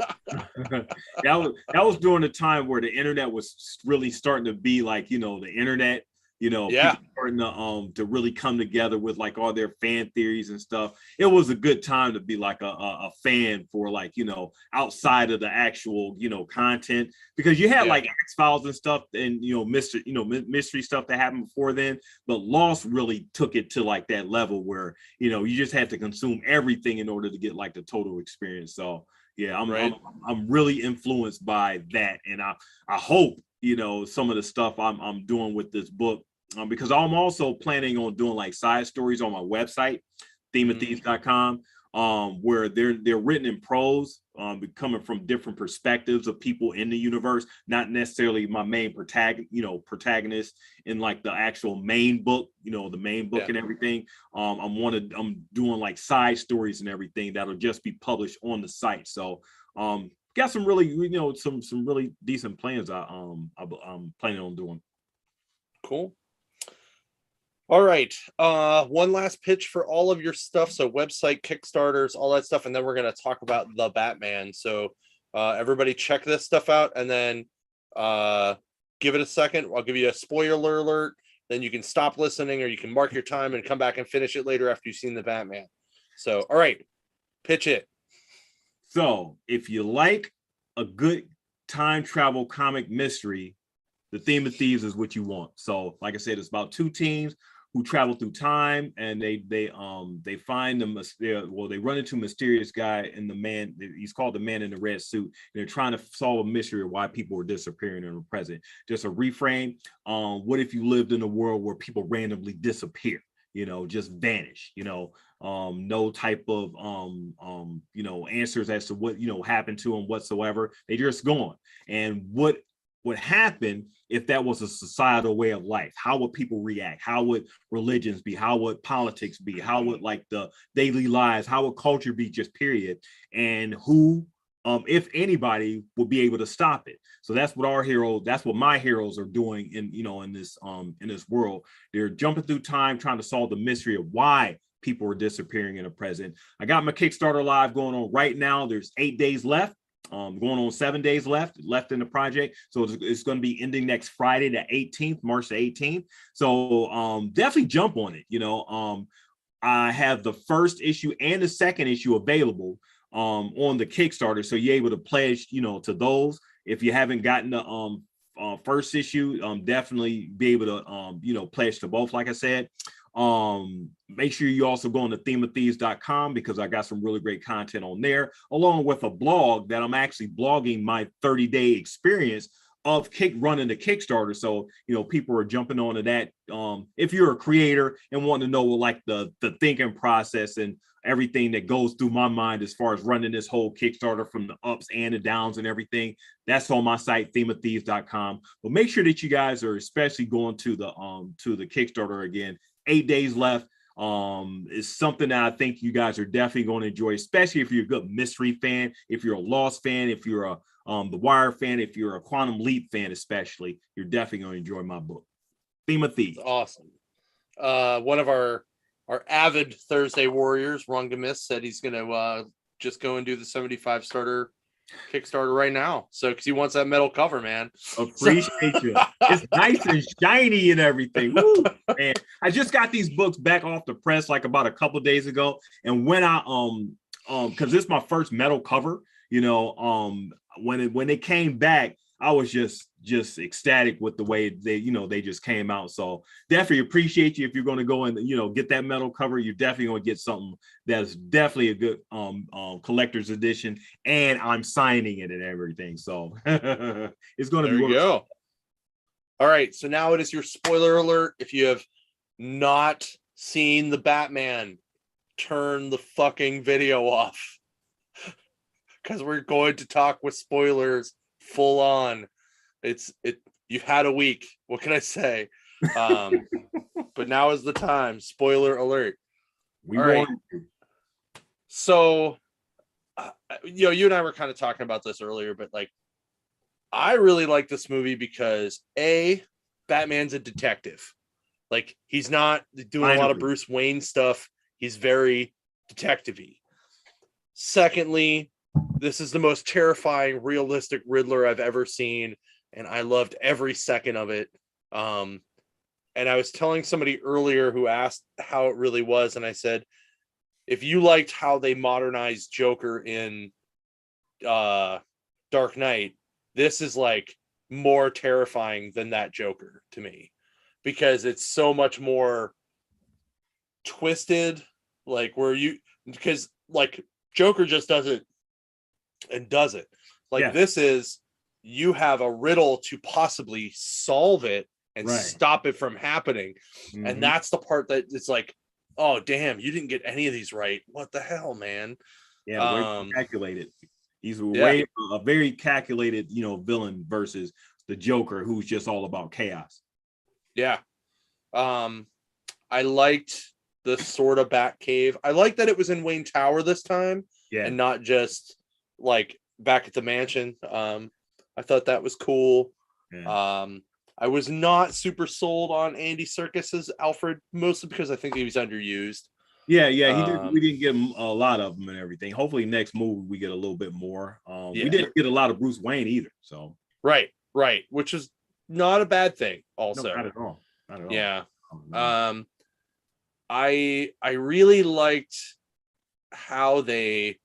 that was during the time where the internet was really starting to be like the internet. People starting to really come together with like all their fan theories and stuff. It was a good time to be like a fan for like outside of the actual content, because you had like X-Files and stuff and mystery stuff that happened before then, but Lost really took it to like that level where you just had to consume everything in order to get like the total experience. So yeah, I'm really influenced by that, and I hope some of the stuff I'm doing with this book, because I'm also planning on doing like side stories on my website, themeofthieves.com, where they're written in prose, coming from different perspectives of people in the universe, not necessarily my main protagonist in like the actual main book, the main book and everything. I'm doing like side stories and everything that'll just be published on the site. So got some really some really decent plans I'm planning on doing. Cool. All right. One last pitch for all of your stuff. So website, Kickstarters, all that stuff. And then we're going to talk about the Batman. So everybody check this stuff out, and then give it a second. I'll give you a spoiler alert. Then you can stop listening, or you can mark your time and come back and finish it later after you've seen the Batman. So, all right, pitch it. So if you like a good time travel comic mystery, the Theme of Thieves is what you want. So like I said, it's about two teams who travel through time, and they find them. They run into a mysterious guy, and he's called the Man in the Red Suit. And they're trying to solve a mystery of why people are disappearing in the present. Just a reframe. What if you lived in a world where people randomly disappear? Just vanish. No type of answers as to what happened to them whatsoever. They're just gone. And what would happen if that was a societal way of life? How would people react? How would religions be? How would politics be? How would like the daily lives? How would culture be, just period? And who, if anybody, would be able to stop it? So that's what my heroes are doing in this world. They're jumping through time, trying to solve the mystery of why people are disappearing in the present. I got my Kickstarter live going on right now. There's 8 days left. Going on 7 days left in the project. So it's going to be ending next Friday, the 18th, March the 18th. So definitely jump on it. I have the first issue and the second issue available on the Kickstarter. So you're able to pledge, to those. If you haven't gotten the first issue, definitely be able to, pledge to both, like I said. Make sure you also go on to themeofthieves.com, because I got some really great content on there, along with a blog that I'm actually blogging my 30-day experience of running the Kickstarter. So, people are jumping onto that. If you're a creator and want to know like the thinking process and everything that goes through my mind as far as running this whole Kickstarter from the ups and the downs and everything, that's on my site, themeofthieves.com. But make sure that you guys are especially going to the Kickstarter again. 8 days left. Is something that I think you guys are definitely going to enjoy, especially if you're a good mystery fan, if you're a Lost fan, if you're a The Wire fan, if you're a Quantum Leap fan, especially, you're definitely going to enjoy my book, Theme of Thieves. That's awesome. One of our avid Thursday warriors, Rungamis, said he's going to just go and do the 75 starter Kickstarter right now. So, because he wants that metal cover, man. Appreciate you. It's nice and shiny and everything. Woo, man. I just got these books back off the press like about a couple of days ago, and when I because this is my first metal cover, when they came back, I was just ecstatic with the way they just came out. So definitely appreciate you if you're going to go and get that metal cover. You're definitely going to get something that's definitely a good collector's edition, and I'm signing it and everything. So it's going to be. There you go. All right, so now it is your spoiler alert. If you have not seen the Batman, turn the fucking video off, because we're going to talk with spoilers full on. You've had a week. What can I say? But now is the time. Spoiler alert. All right. So, you and I were kind of talking about this earlier, but like, I really like this movie because Batman's a detective. Like, he's not doing a lot of Bruce Wayne stuff. He's very detective-y. Secondly, this is the most terrifying, realistic Riddler I've ever seen, and I loved every second of it. And I was telling somebody earlier who asked how it really was, and I said, if you liked how they modernized Joker in Dark Knight, this is like more terrifying than that Joker to me, because it's so much more twisted, because Joker just does it. This is, you have a riddle to possibly solve it and stop it from happening. Mm-hmm. And that's the part that it's like, oh damn, you didn't get any of these right. What the hell, man? Yeah, way calculated. He's a very calculated, villain versus the Joker, who's just all about chaos. Yeah. I liked the sort of Batcave. I liked that it was in Wayne Tower this time, and not just like back at the mansion. I thought that was cool. Yeah. I was not super sold on Andy Serkis's Alfred, mostly because I think he was underused. Yeah, we didn't get a lot of them and everything. Hopefully next movie we get a little bit more. We didn't get a lot of Bruce Wayne either. So right, which is not a bad thing. Also, no, not at all. Not at all. Yeah. I really liked how they,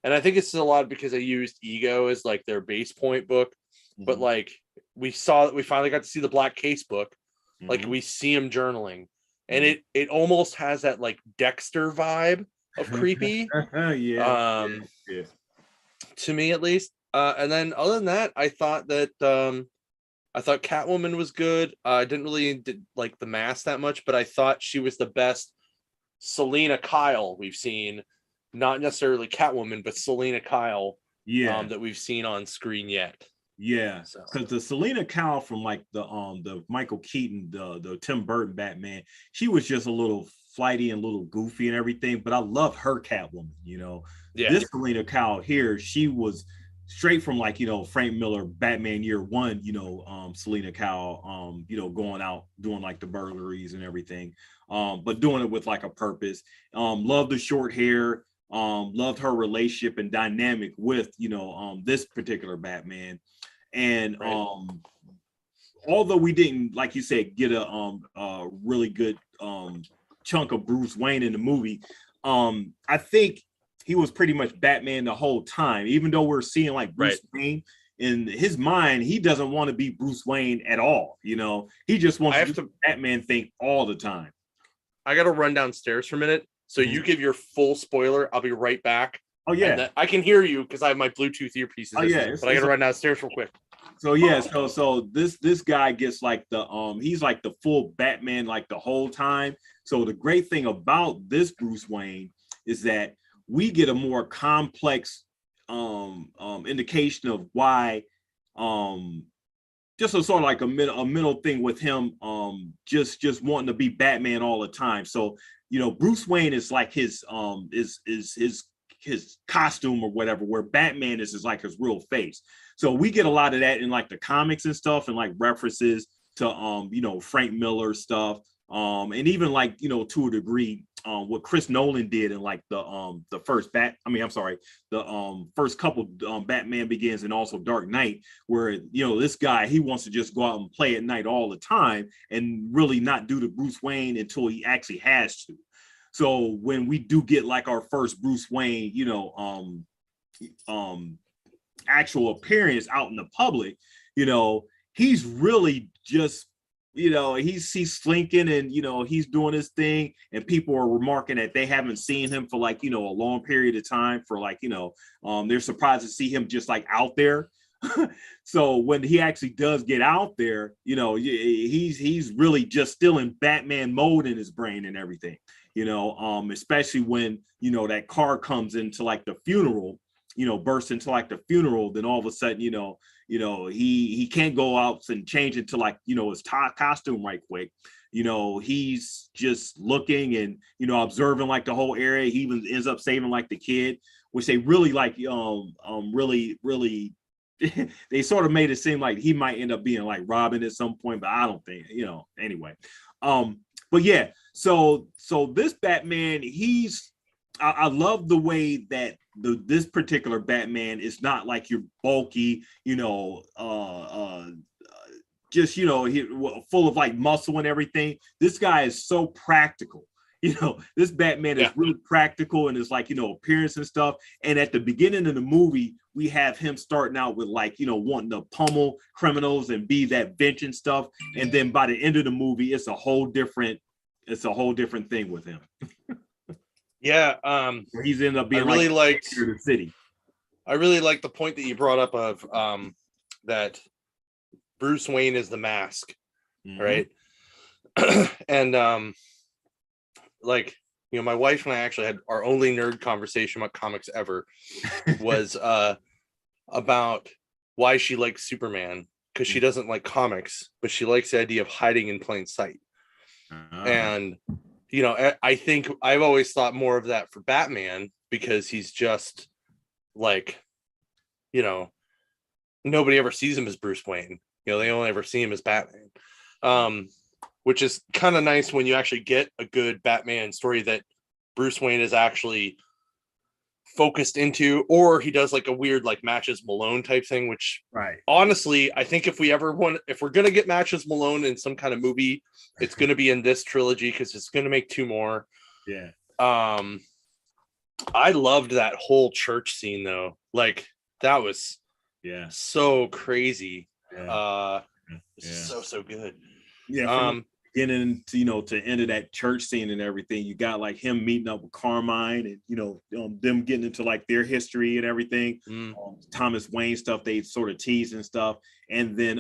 and I think it's a lot because they used Ego as like their base point book, but like we finally got to see the Black Case book. Like we see him journaling, and it almost has that like Dexter vibe of creepy. Yeah. To me at least. And then other than that, I thought Catwoman was good. I didn't really like the mask that much, but I thought she was the best Selena Kyle we've seen. Not necessarily Catwoman, but Selena Kyle that we've seen on screen yet. Yeah, because the Selena Kyle from like the Michael Keaton, the Tim Burton Batman, she was just a little flighty and a little goofy and everything, but I love her Catwoman, This Selena Kyle here, she was straight from like, Frank Miller, Batman Year One, Selena Kyle, going out doing like the burglaries and everything, but doing it with like a purpose. Love the short hair, loved her relationship and dynamic with, this particular Batman. And although we didn't, like you said, get a really good chunk of Bruce Wayne in the movie, I think he was pretty much Batman the whole time, even though we're seeing like Bruce Wayne in his mind, he doesn't want to be Bruce Wayne at all. He just wants to do the Batman thing all the time. I got to run downstairs for a minute. So you give your full spoiler. I'll be right back. Oh yeah. I can hear you because I have my Bluetooth earpieces. Oh yeah. But I got to run downstairs real quick. So yeah, so this guy gets like the he's like the full Batman like the whole time. So the great thing about this Bruce Wayne is that we get a more complex indication of why just a sort of like a middle thing with him just wanting to be Batman all the time. So Bruce Wayne is like his his costume or whatever, where Batman is like his real face. So we get a lot of that in like the comics and stuff, and like references to Frank Miller stuff, and even like to a degree what Chris Nolan did in like the first first couple Batman Begins and also Dark Knight, where this guy, he wants to just go out and play at night all the time and really not do the Bruce Wayne until he actually has to. So when we do get like our first Bruce Wayne, actual appearance out in the public, he's really just, he's slinking and, he's doing his thing, and people are remarking that they haven't seen him for like, a long period of time, for like, they're surprised to see him just like out there. So when he actually does get out there, he's really just still in Batman mode in his brain and everything. Especially when that car comes into like the funeral, bursts into like the funeral, then all of a sudden he can't go out and change into like his costume right quick. He's just looking and observing like the whole area. He even ends up saving like the kid, which they really like really they sort of made it seem like he might end up being like Robin at some point, but I don't think, anyway. But yeah, so this Batman, I love the way that this particular Batman is not like your bulky, just full of like muscle and everything. This guy is so practical. This Batman is really practical in his like appearance and stuff. And at the beginning of the movie, we have him starting out with like wanting to pummel criminals and be that vengeance stuff. And then by the end of the movie, it's a whole different thing with him. Yeah, he's ended up being I really liked the city. I really like the point that you brought up of that Bruce Wayne is the mask, right? And like my wife and I actually had our only nerd conversation about comics ever was about why she likes Superman, because she doesn't like comics, but she likes the idea of hiding in plain sight. And I think I've always thought more of that for Batman, because he's just like, nobody ever sees him as Bruce Wayne. They only ever see him as Batman. Which is kind of nice when you actually get a good Batman story that Bruce Wayne is actually focused into, or he does like a weird like Matches Malone type thing, which honestly, I think if we're going to get Matches Malone in some kind of movie, it's going to be in this trilogy, because it's going to make 2 more. Yeah. I loved that whole church scene though. Like that was so crazy. So good. Yeah. Getting to end of that church scene and everything, you got like him meeting up with Carmine and them getting into like their history and everything. Thomas Wayne stuff they sort of tease and stuff, and then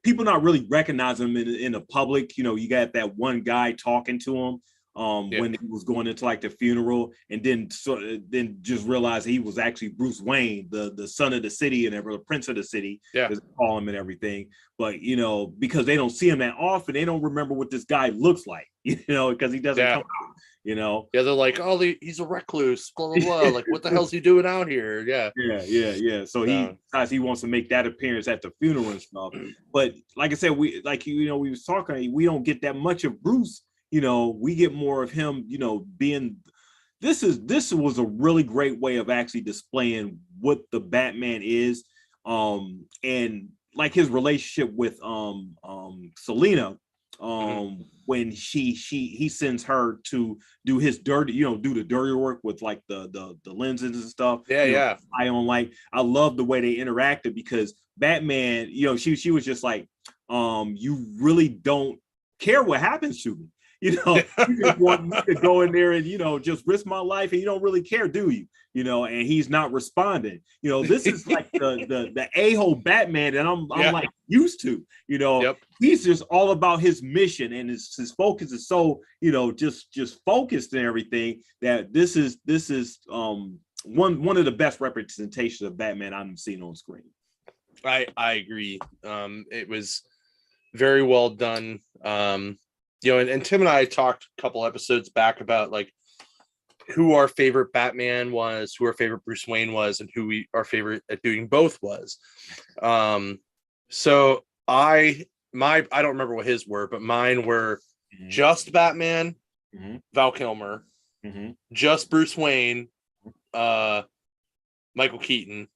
people not really recognizing him in the public. You got that one guy talking to him when he was going into like the funeral, and then just realized he was actually Bruce Wayne, the son of the city and the prince of the city, as they call him and everything. But because they don't see him that often, they don't remember what this guy looks like, because he doesn't come out. They're like, oh, he's a recluse, blah blah blah. Like, what the hell's he doing out here? So he wants to make that appearance at the funeral and stuff. But like I said, we was talking, we don't get that much of Bruce. We get more of him, being. This was a really great way of actually displaying what the Batman is, and like his relationship with Selena, when he sends her to do his dirty, do the dirty work with like the lenses and stuff. Eye on light. I love the way they interacted, because Batman, she was just like, you really don't care what happens to me. You know, you just want me to go in there and, you know, just risk my life, and you don't really care, do you? You know, and he's not responding. You know, this is like the a-hole Batman that I'm like used to. You know, he's just all about his mission, and his focus is so, you know, just focused and everything, that this is one of the best representations of Batman I've seen on screen. I agree. It was very well done. You know, and Tim and I talked a couple episodes back about like who our favorite Batman was, who our favorite Bruce Wayne was, and who our favorite at doing both was. So I don't remember what his were, but mine were just Batman, Val Kilmer, just Bruce Wayne, Michael Keaton,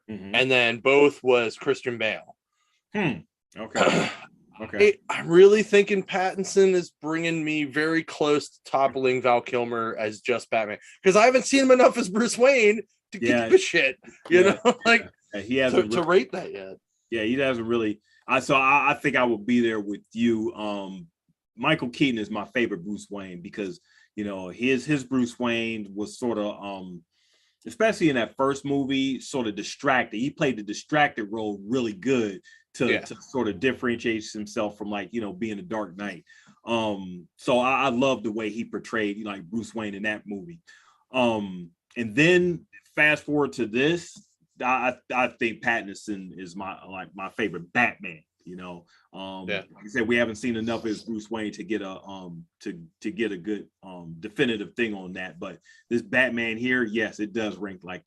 and then both was Christian Bale. Okay. Okay. I'm really thinking Pattinson is bringing me very close to toppling Val Kilmer as just Batman, because I haven't seen him enough as Bruce Wayne to give a shit, you know, like he hasn't to rate that yet. Yeah, he doesn't really. I think I will be there with you. Michael Keaton is my favorite Bruce Wayne, because, you know, his Bruce Wayne was sort of especially in that first movie, sort of distracted. He played the distracted role really good to sort of differentiate himself from, like, you know, being a Dark Knight. So I love the way he portrayed, like, Bruce Wayne in that movie. And then fast forward to this, I think Pattinson is my favorite Batman. You know, like I said, we haven't seen enough of his Bruce Wayne to get a to get a good definitive thing on that. But this Batman here, yes, it does rank, like,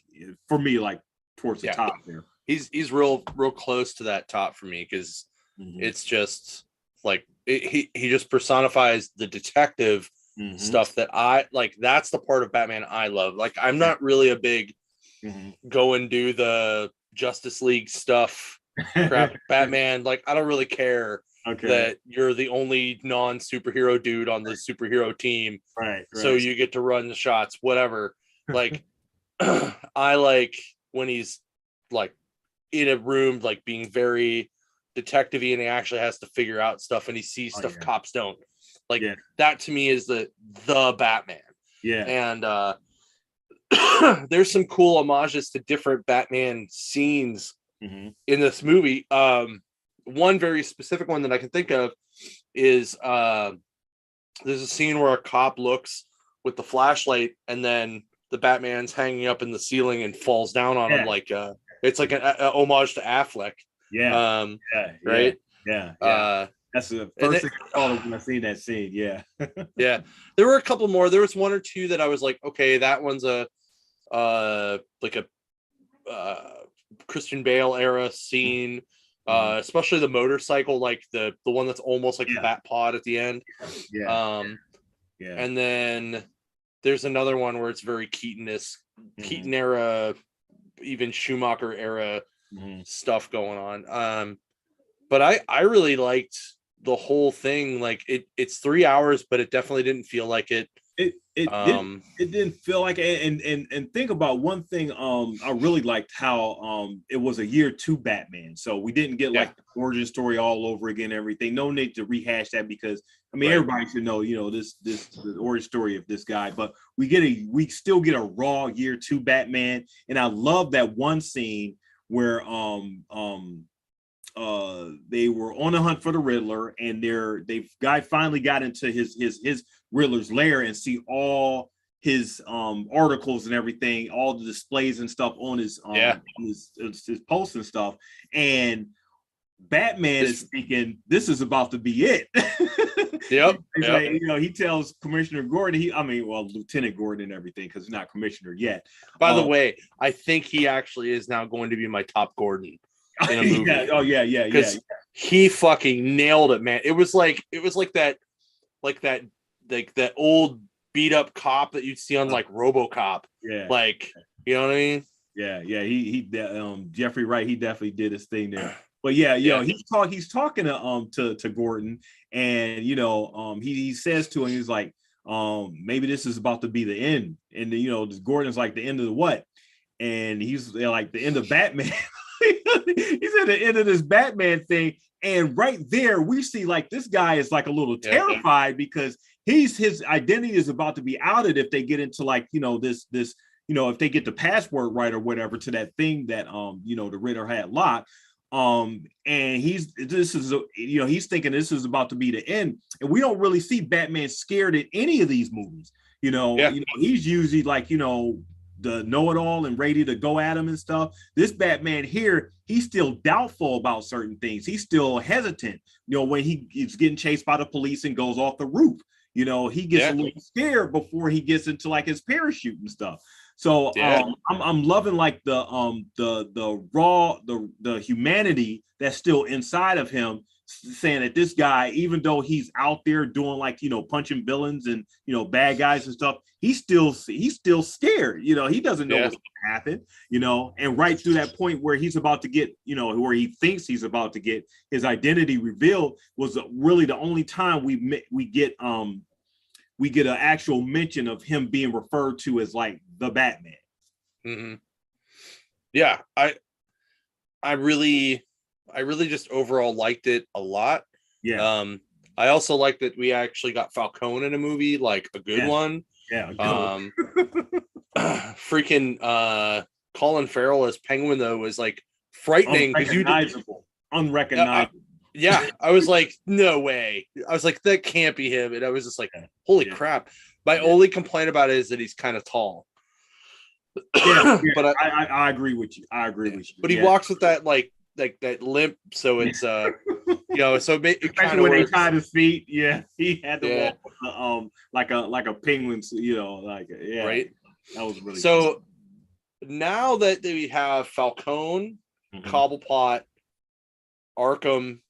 for me, like towards the top there. He's real close to that top for me, because it's just like he just personifies the detective stuff that I like. That's the part of Batman I love. Like, I'm not really a big go and do the Justice League stuff crap Batman. Like, I don't really care that you're the only non-superhero dude on the superhero team, right? So you get to run the shots, whatever. Like, I like when he's like in a room, like being very detective-y, and he actually has to figure out stuff, and he sees stuff cops don't. Like, that to me is the Batman. And there's some cool homages to different Batman scenes in this movie. One very specific one that I can think of is there's a scene where a cop looks with the flashlight, and then the Batman's hanging up in the ceiling and falls down on him, like it's like an homage to Affleck. Right. That's the first thing I thought of when I seen that scene. There were a couple more. There was one or two that I was like, okay, that one's a like a Christian Bale era scene, especially the motorcycle, like the one that's almost like the Bat Pod at the end. And then there's another one where it's very Keaton era, even Schumacher era stuff going on. But I really liked the whole thing. Like, it's 3 hours, but it definitely didn't feel like it. It didn't feel like it. And think about one thing. I really liked how it was a year 2 Batman. So we didn't get like the origin story all over again, everything. No need to rehash that, because I mean, everybody should know, you know, this the origin story of this guy. But we still get a raw year 2 Batman. And I love that one scene where they were on a hunt for the Riddler, and guy finally got into his Riddler's lair and see all his articles and everything, all the displays and stuff on his his posts and stuff. And Batman is thinking this is about to be it. Like, you know, he tells Commissioner Gordon, Lieutenant Gordon and everything, because he's not commissioner yet. By the way, I think he actually is now going to be my top Gordon in a movie. Because he fucking nailed it, man. It was like that old beat up cop that you'd see on like RoboCop. Like, you know what I mean? Jeffrey Wright, he definitely did his thing there. But he's talking to Gordon, and you know, he says to him, he's like, maybe this is about to be the end. And you know, Gordon's like, the end of the what? And he's like, the end of Batman. He's at the end of this Batman thing, and right there we see like this guy is like a little terrified because his identity is about to be outed if they get into like, this, if they get the password right or whatever to that thing that the Riddler had locked. And he's thinking this is about to be the end, and we don't really see Batman scared in any of these movies. He's usually like the know-it-all and ready to go at him and stuff. This Batman here, he's still doubtful about certain things. He's still hesitant. When he is getting chased by the police and goes off the roof, he gets a little scared before he gets into like his parachute and stuff. So I'm loving like the raw the humanity that's still inside of him, saying that this guy, even though he's out there doing like punching villains and bad guys and stuff, he's still scared. He doesn't know what's going to happen. And right through that point where he's about to get where he thinks he's about to get his identity revealed was really the only time we get an actual mention of him being referred to as like the Batman. Mm-hmm. Yeah, I really just overall liked it a lot. Yeah. I also like that we actually got Falcone in a movie, like a good one. Yeah. Freaking Colin Farrell as Penguin though was like frightening because unrecognizable. Yeah, I was like, no way. I was like, that can't be him. And I was just like, holy crap. My only complaint about it is that he's kind of tall. But I agree with you. But he walks with that like that limp, so it's so it kind of when they tied his feet. Yeah, he had to walk like a penguin. Right. That was really so. Cool. Now that we have Falcone, Cobblepot, Arkham,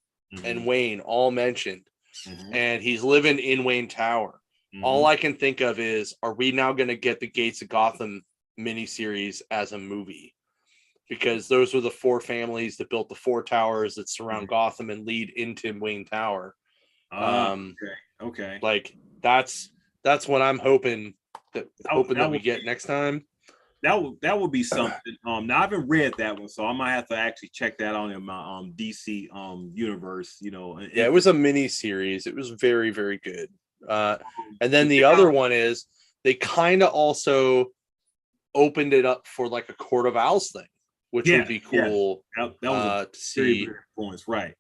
and Wayne all mentioned, and he's living in Wayne Tower. All I can think of is, are we now going to get the Gates of Gotham miniseries as a movie? Because those were the four families that built the four towers that surround Gotham and lead into Wayne Tower. Okay. Like that's what I'm hoping that we get next time. That would be something. Now I haven't read that one, so I might have to actually check that out in my DC universe. It was a mini series. It was very, very good. And then the other one is they kind of also opened it up for like a Court of Owls thing, which would be cool. That was to see. Influence. Right.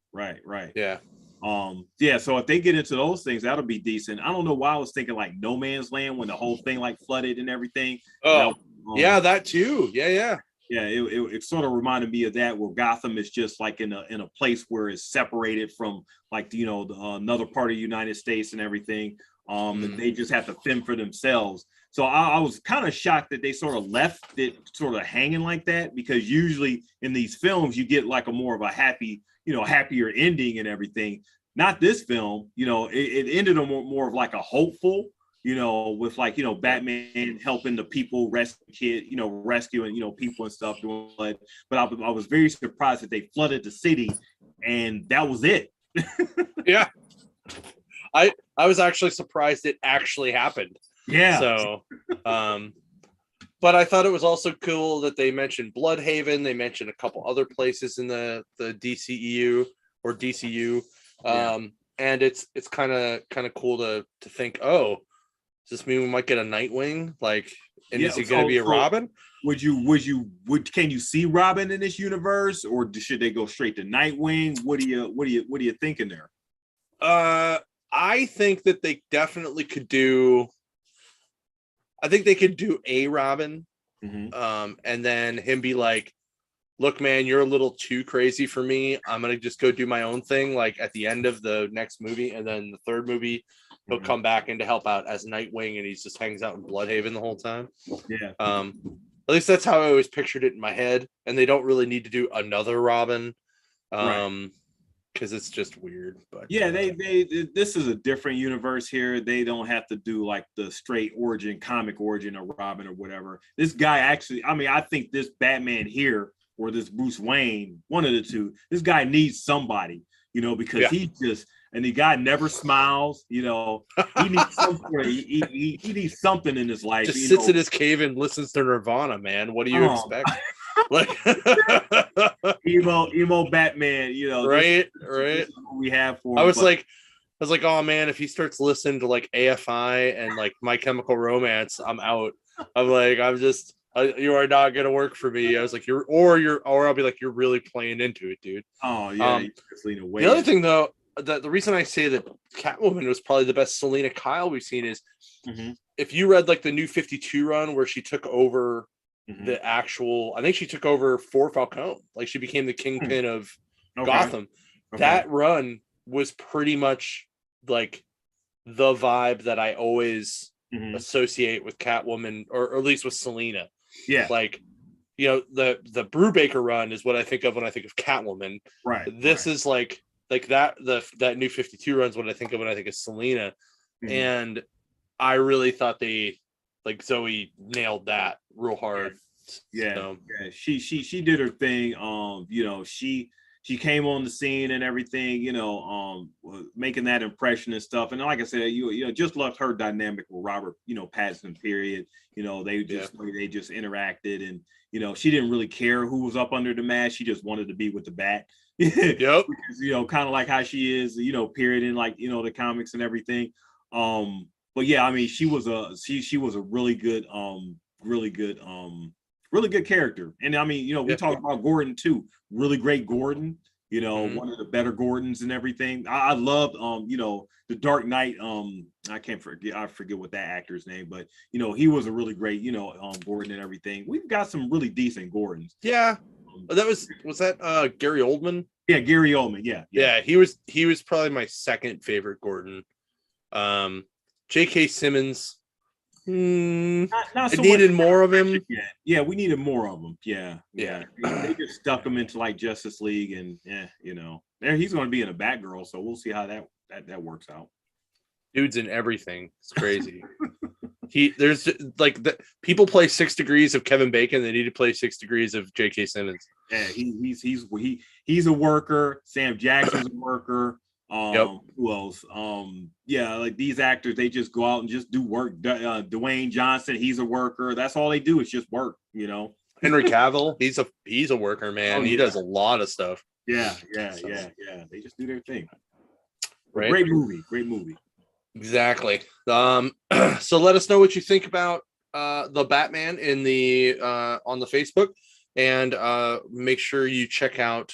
Yeah. So if they get into those things, that'll be decent. I don't know why I was thinking like No Man's Land when the whole thing like flooded and everything. That too. Yeah. It sort of reminded me of that, where Gotham is just like in a place where it's separated from like another part of the United States and everything. And they just have to fend for themselves. So I was kind of shocked that they sort of left it sort of hanging like that, because usually in these films you get like a more of a happier ending and everything. Not this film. It ended on more of like a hopeful, with like, Batman helping the people rescuing, people and stuff. But I was very surprised that they flooded the city and that was it. Yeah. I was actually surprised it actually happened. Yeah. So, but I thought it was also cool that they mentioned Bloodhaven. They mentioned a couple other places in the DCEU or DCU. And it's kind of cool to think, does this mean we might get a Nightwing? Like, and is he going to be a Robin? Can you see Robin in this universe, or should they go straight to Nightwing? What are you thinking there? I think that they definitely could do. I think they could do a Robin, and then him be like, "Look, man, you're a little too crazy for me. I'm gonna just go do my own thing." Like at the end of the next movie, and then the third movie, he'll come back in to help out as Nightwing, and he just hangs out in Bloodhaven the whole time. Yeah. At least that's how I always pictured it in my head. And they don't really need to do another Robin. Because it's just weird. But this is a different universe here. They don't have to do like the straight comic origin of Robin or whatever. This guy actually, I think this Batman here, or this Bruce Wayne, one of the two, this guy needs somebody, because and the guy never smiles, he needs he needs something in his life. Just sits in his cave and listens to Nirvana, man. What do you expect? Like emo Batman, right. This is what we have for him. I was like, was like, oh man, if he starts listening to like AFI and like My Chemical Romance, I'm out. You are not gonna work for me. I was like, or I'll be like, you're really playing into it, dude. Oh yeah, you just lean away. The other thing though, the reason I say that Catwoman was probably the best Selena Kyle we've seen is if you read like the New 52 run where she took over the actual, I think she took over for Falcone, like she became the kingpin of Gotham. That run was pretty much like the vibe that I always associate with Catwoman, or at least with Selena. Yeah, like, you know, the Brubaker run is what I think of when I think of Catwoman. Right. This is like that that New 52 run is what I think of when I think of Selena. And I really thought like Zoe nailed that real hard. Yeah. So. Yeah. She did her thing. You know, she came on the scene and everything, you know, making that impression and stuff. And like I said, you know, just loved her dynamic with Robert, you know, Pattinson, period. You know, they just interacted, and, you know, she didn't really care who was up under the mask. She just wanted to be with the Bat. Yep. Because, you know, kind of like how she is, you know, period, in like, you know, the comics and everything. But yeah, I mean, she was a really good character. And I mean, you know, we talk about Gordon too. Really great Gordon, you know, one of the better Gordons and everything. I loved you know, the Dark Knight. I forget what that actor's name, but you know, he was a really great, you know, Gordon and everything. We've got some really decent Gordons. Yeah. That was that Gary Oldman? Yeah, Gary Oldman. Yeah. He was probably my second favorite Gordon. J.K. Simmons. Not so needed more of him. Yeah, we needed more of him. Yeah. They just stuck him into like Justice League, and you know, he's going to be in a Batgirl, so we'll see how that works out. Dude's in everything. It's crazy. There's like people play 6 degrees of Kevin Bacon. They need to play 6 degrees of J.K. Simmons. Yeah, he's a worker. Sam Jackson's a worker. Who else? Yeah, like these actors, they just go out and just do work. Dwayne Johnson, he's a worker. That's all they do is just work, you know. Henry Cavill, he's a worker, man. He does a lot of stuff. Yeah. They just do their thing. Right. Great movie. Exactly. So let us know what you think about the Batman in the on the Facebook, and make sure you check out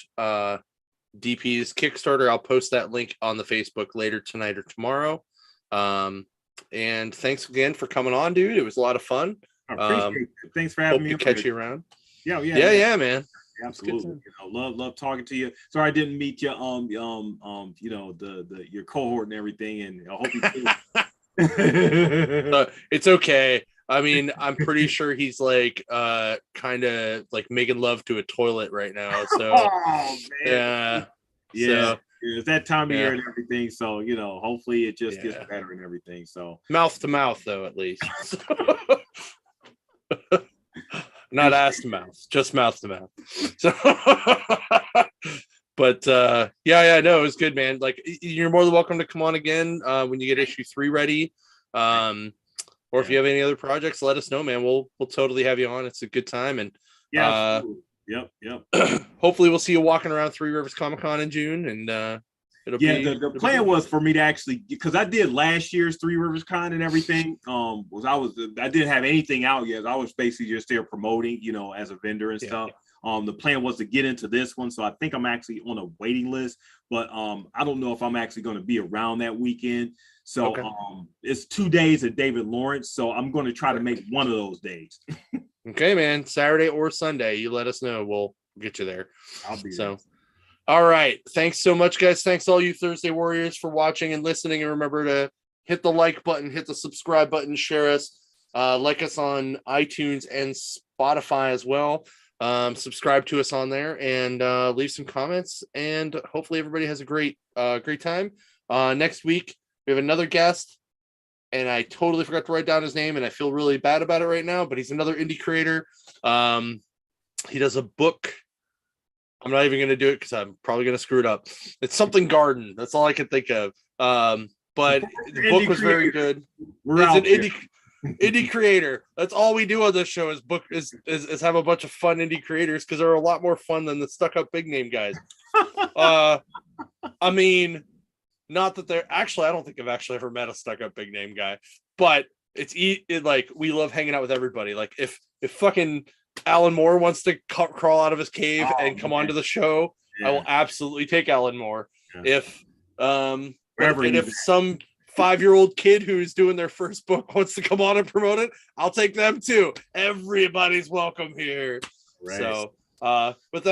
DP's Kickstarter. I'll post that link on the Facebook later tonight or tomorrow. And thanks again for coming on, dude. It was a lot of fun. I appreciate it. Thanks for having me. Hope to catch you around. Yeah, man. Absolutely. You know, love talking to you. Sorry I didn't meet you you know, your cohort and everything, and I hope you do. It's okay. I mean, I'm pretty sure he's like kind of like making love to a toilet right now. So yeah. So, it's that time of year and everything. So, you know, hopefully it just gets better and everything. So mouth to mouth, though, at least. Not ass to mouth, just mouth to mouth. So but no, it was good, man. Like, you're more than welcome to come on again when you get issue 3 ready. Or if you have any other projects, let us know, man. We'll totally have you on. It's a good time. And yep. Hopefully we'll see you walking around Three Rivers Comic Con in June. And the plan was for me to actually, because I did last year's Three Rivers Con and everything. I didn't have anything out yet. I was basically just there promoting, you know, as a vendor and stuff. The plan was to get into this one, so I think I'm actually on a waiting list, but I don't know if I'm actually going to be around that weekend. So it's 2 days at David Lawrence, so I'm going to try to make one of those days. Okay, man. Saturday or Sunday, you let us know. We'll get you there. I'll be there. All right. Thanks so much, guys. Thanks all you Thursday Warriors for watching and listening. And remember to hit the like button, hit the subscribe button, share us, like us on iTunes and Spotify as well. Subscribe to us on there, and leave some comments, and hopefully everybody has a great time. Next week we have another guest, and I totally forgot to write down his name, and I feel really bad about it right now, but he's another indie creator. He does a book. I'm not even going to do it because I'm probably going to screw it up. It's something garden. That's all I can think of. But the book was very good. It's an indie creator. That's all we do on this show is have a bunch of fun indie creators, because they're a lot more fun than the stuck up big name guys. I mean, not that they're actually, I don't think I've actually ever met a stuck-up big name guy, but like we love hanging out with everybody. Like if fucking Alan Moore wants to crawl out of his cave and come onto the show, I will absolutely take Alan Moore. If if some 5-year-old kid who's doing their first book wants to come on and promote it, I'll take them too. Everybody's welcome here. Right. So but thank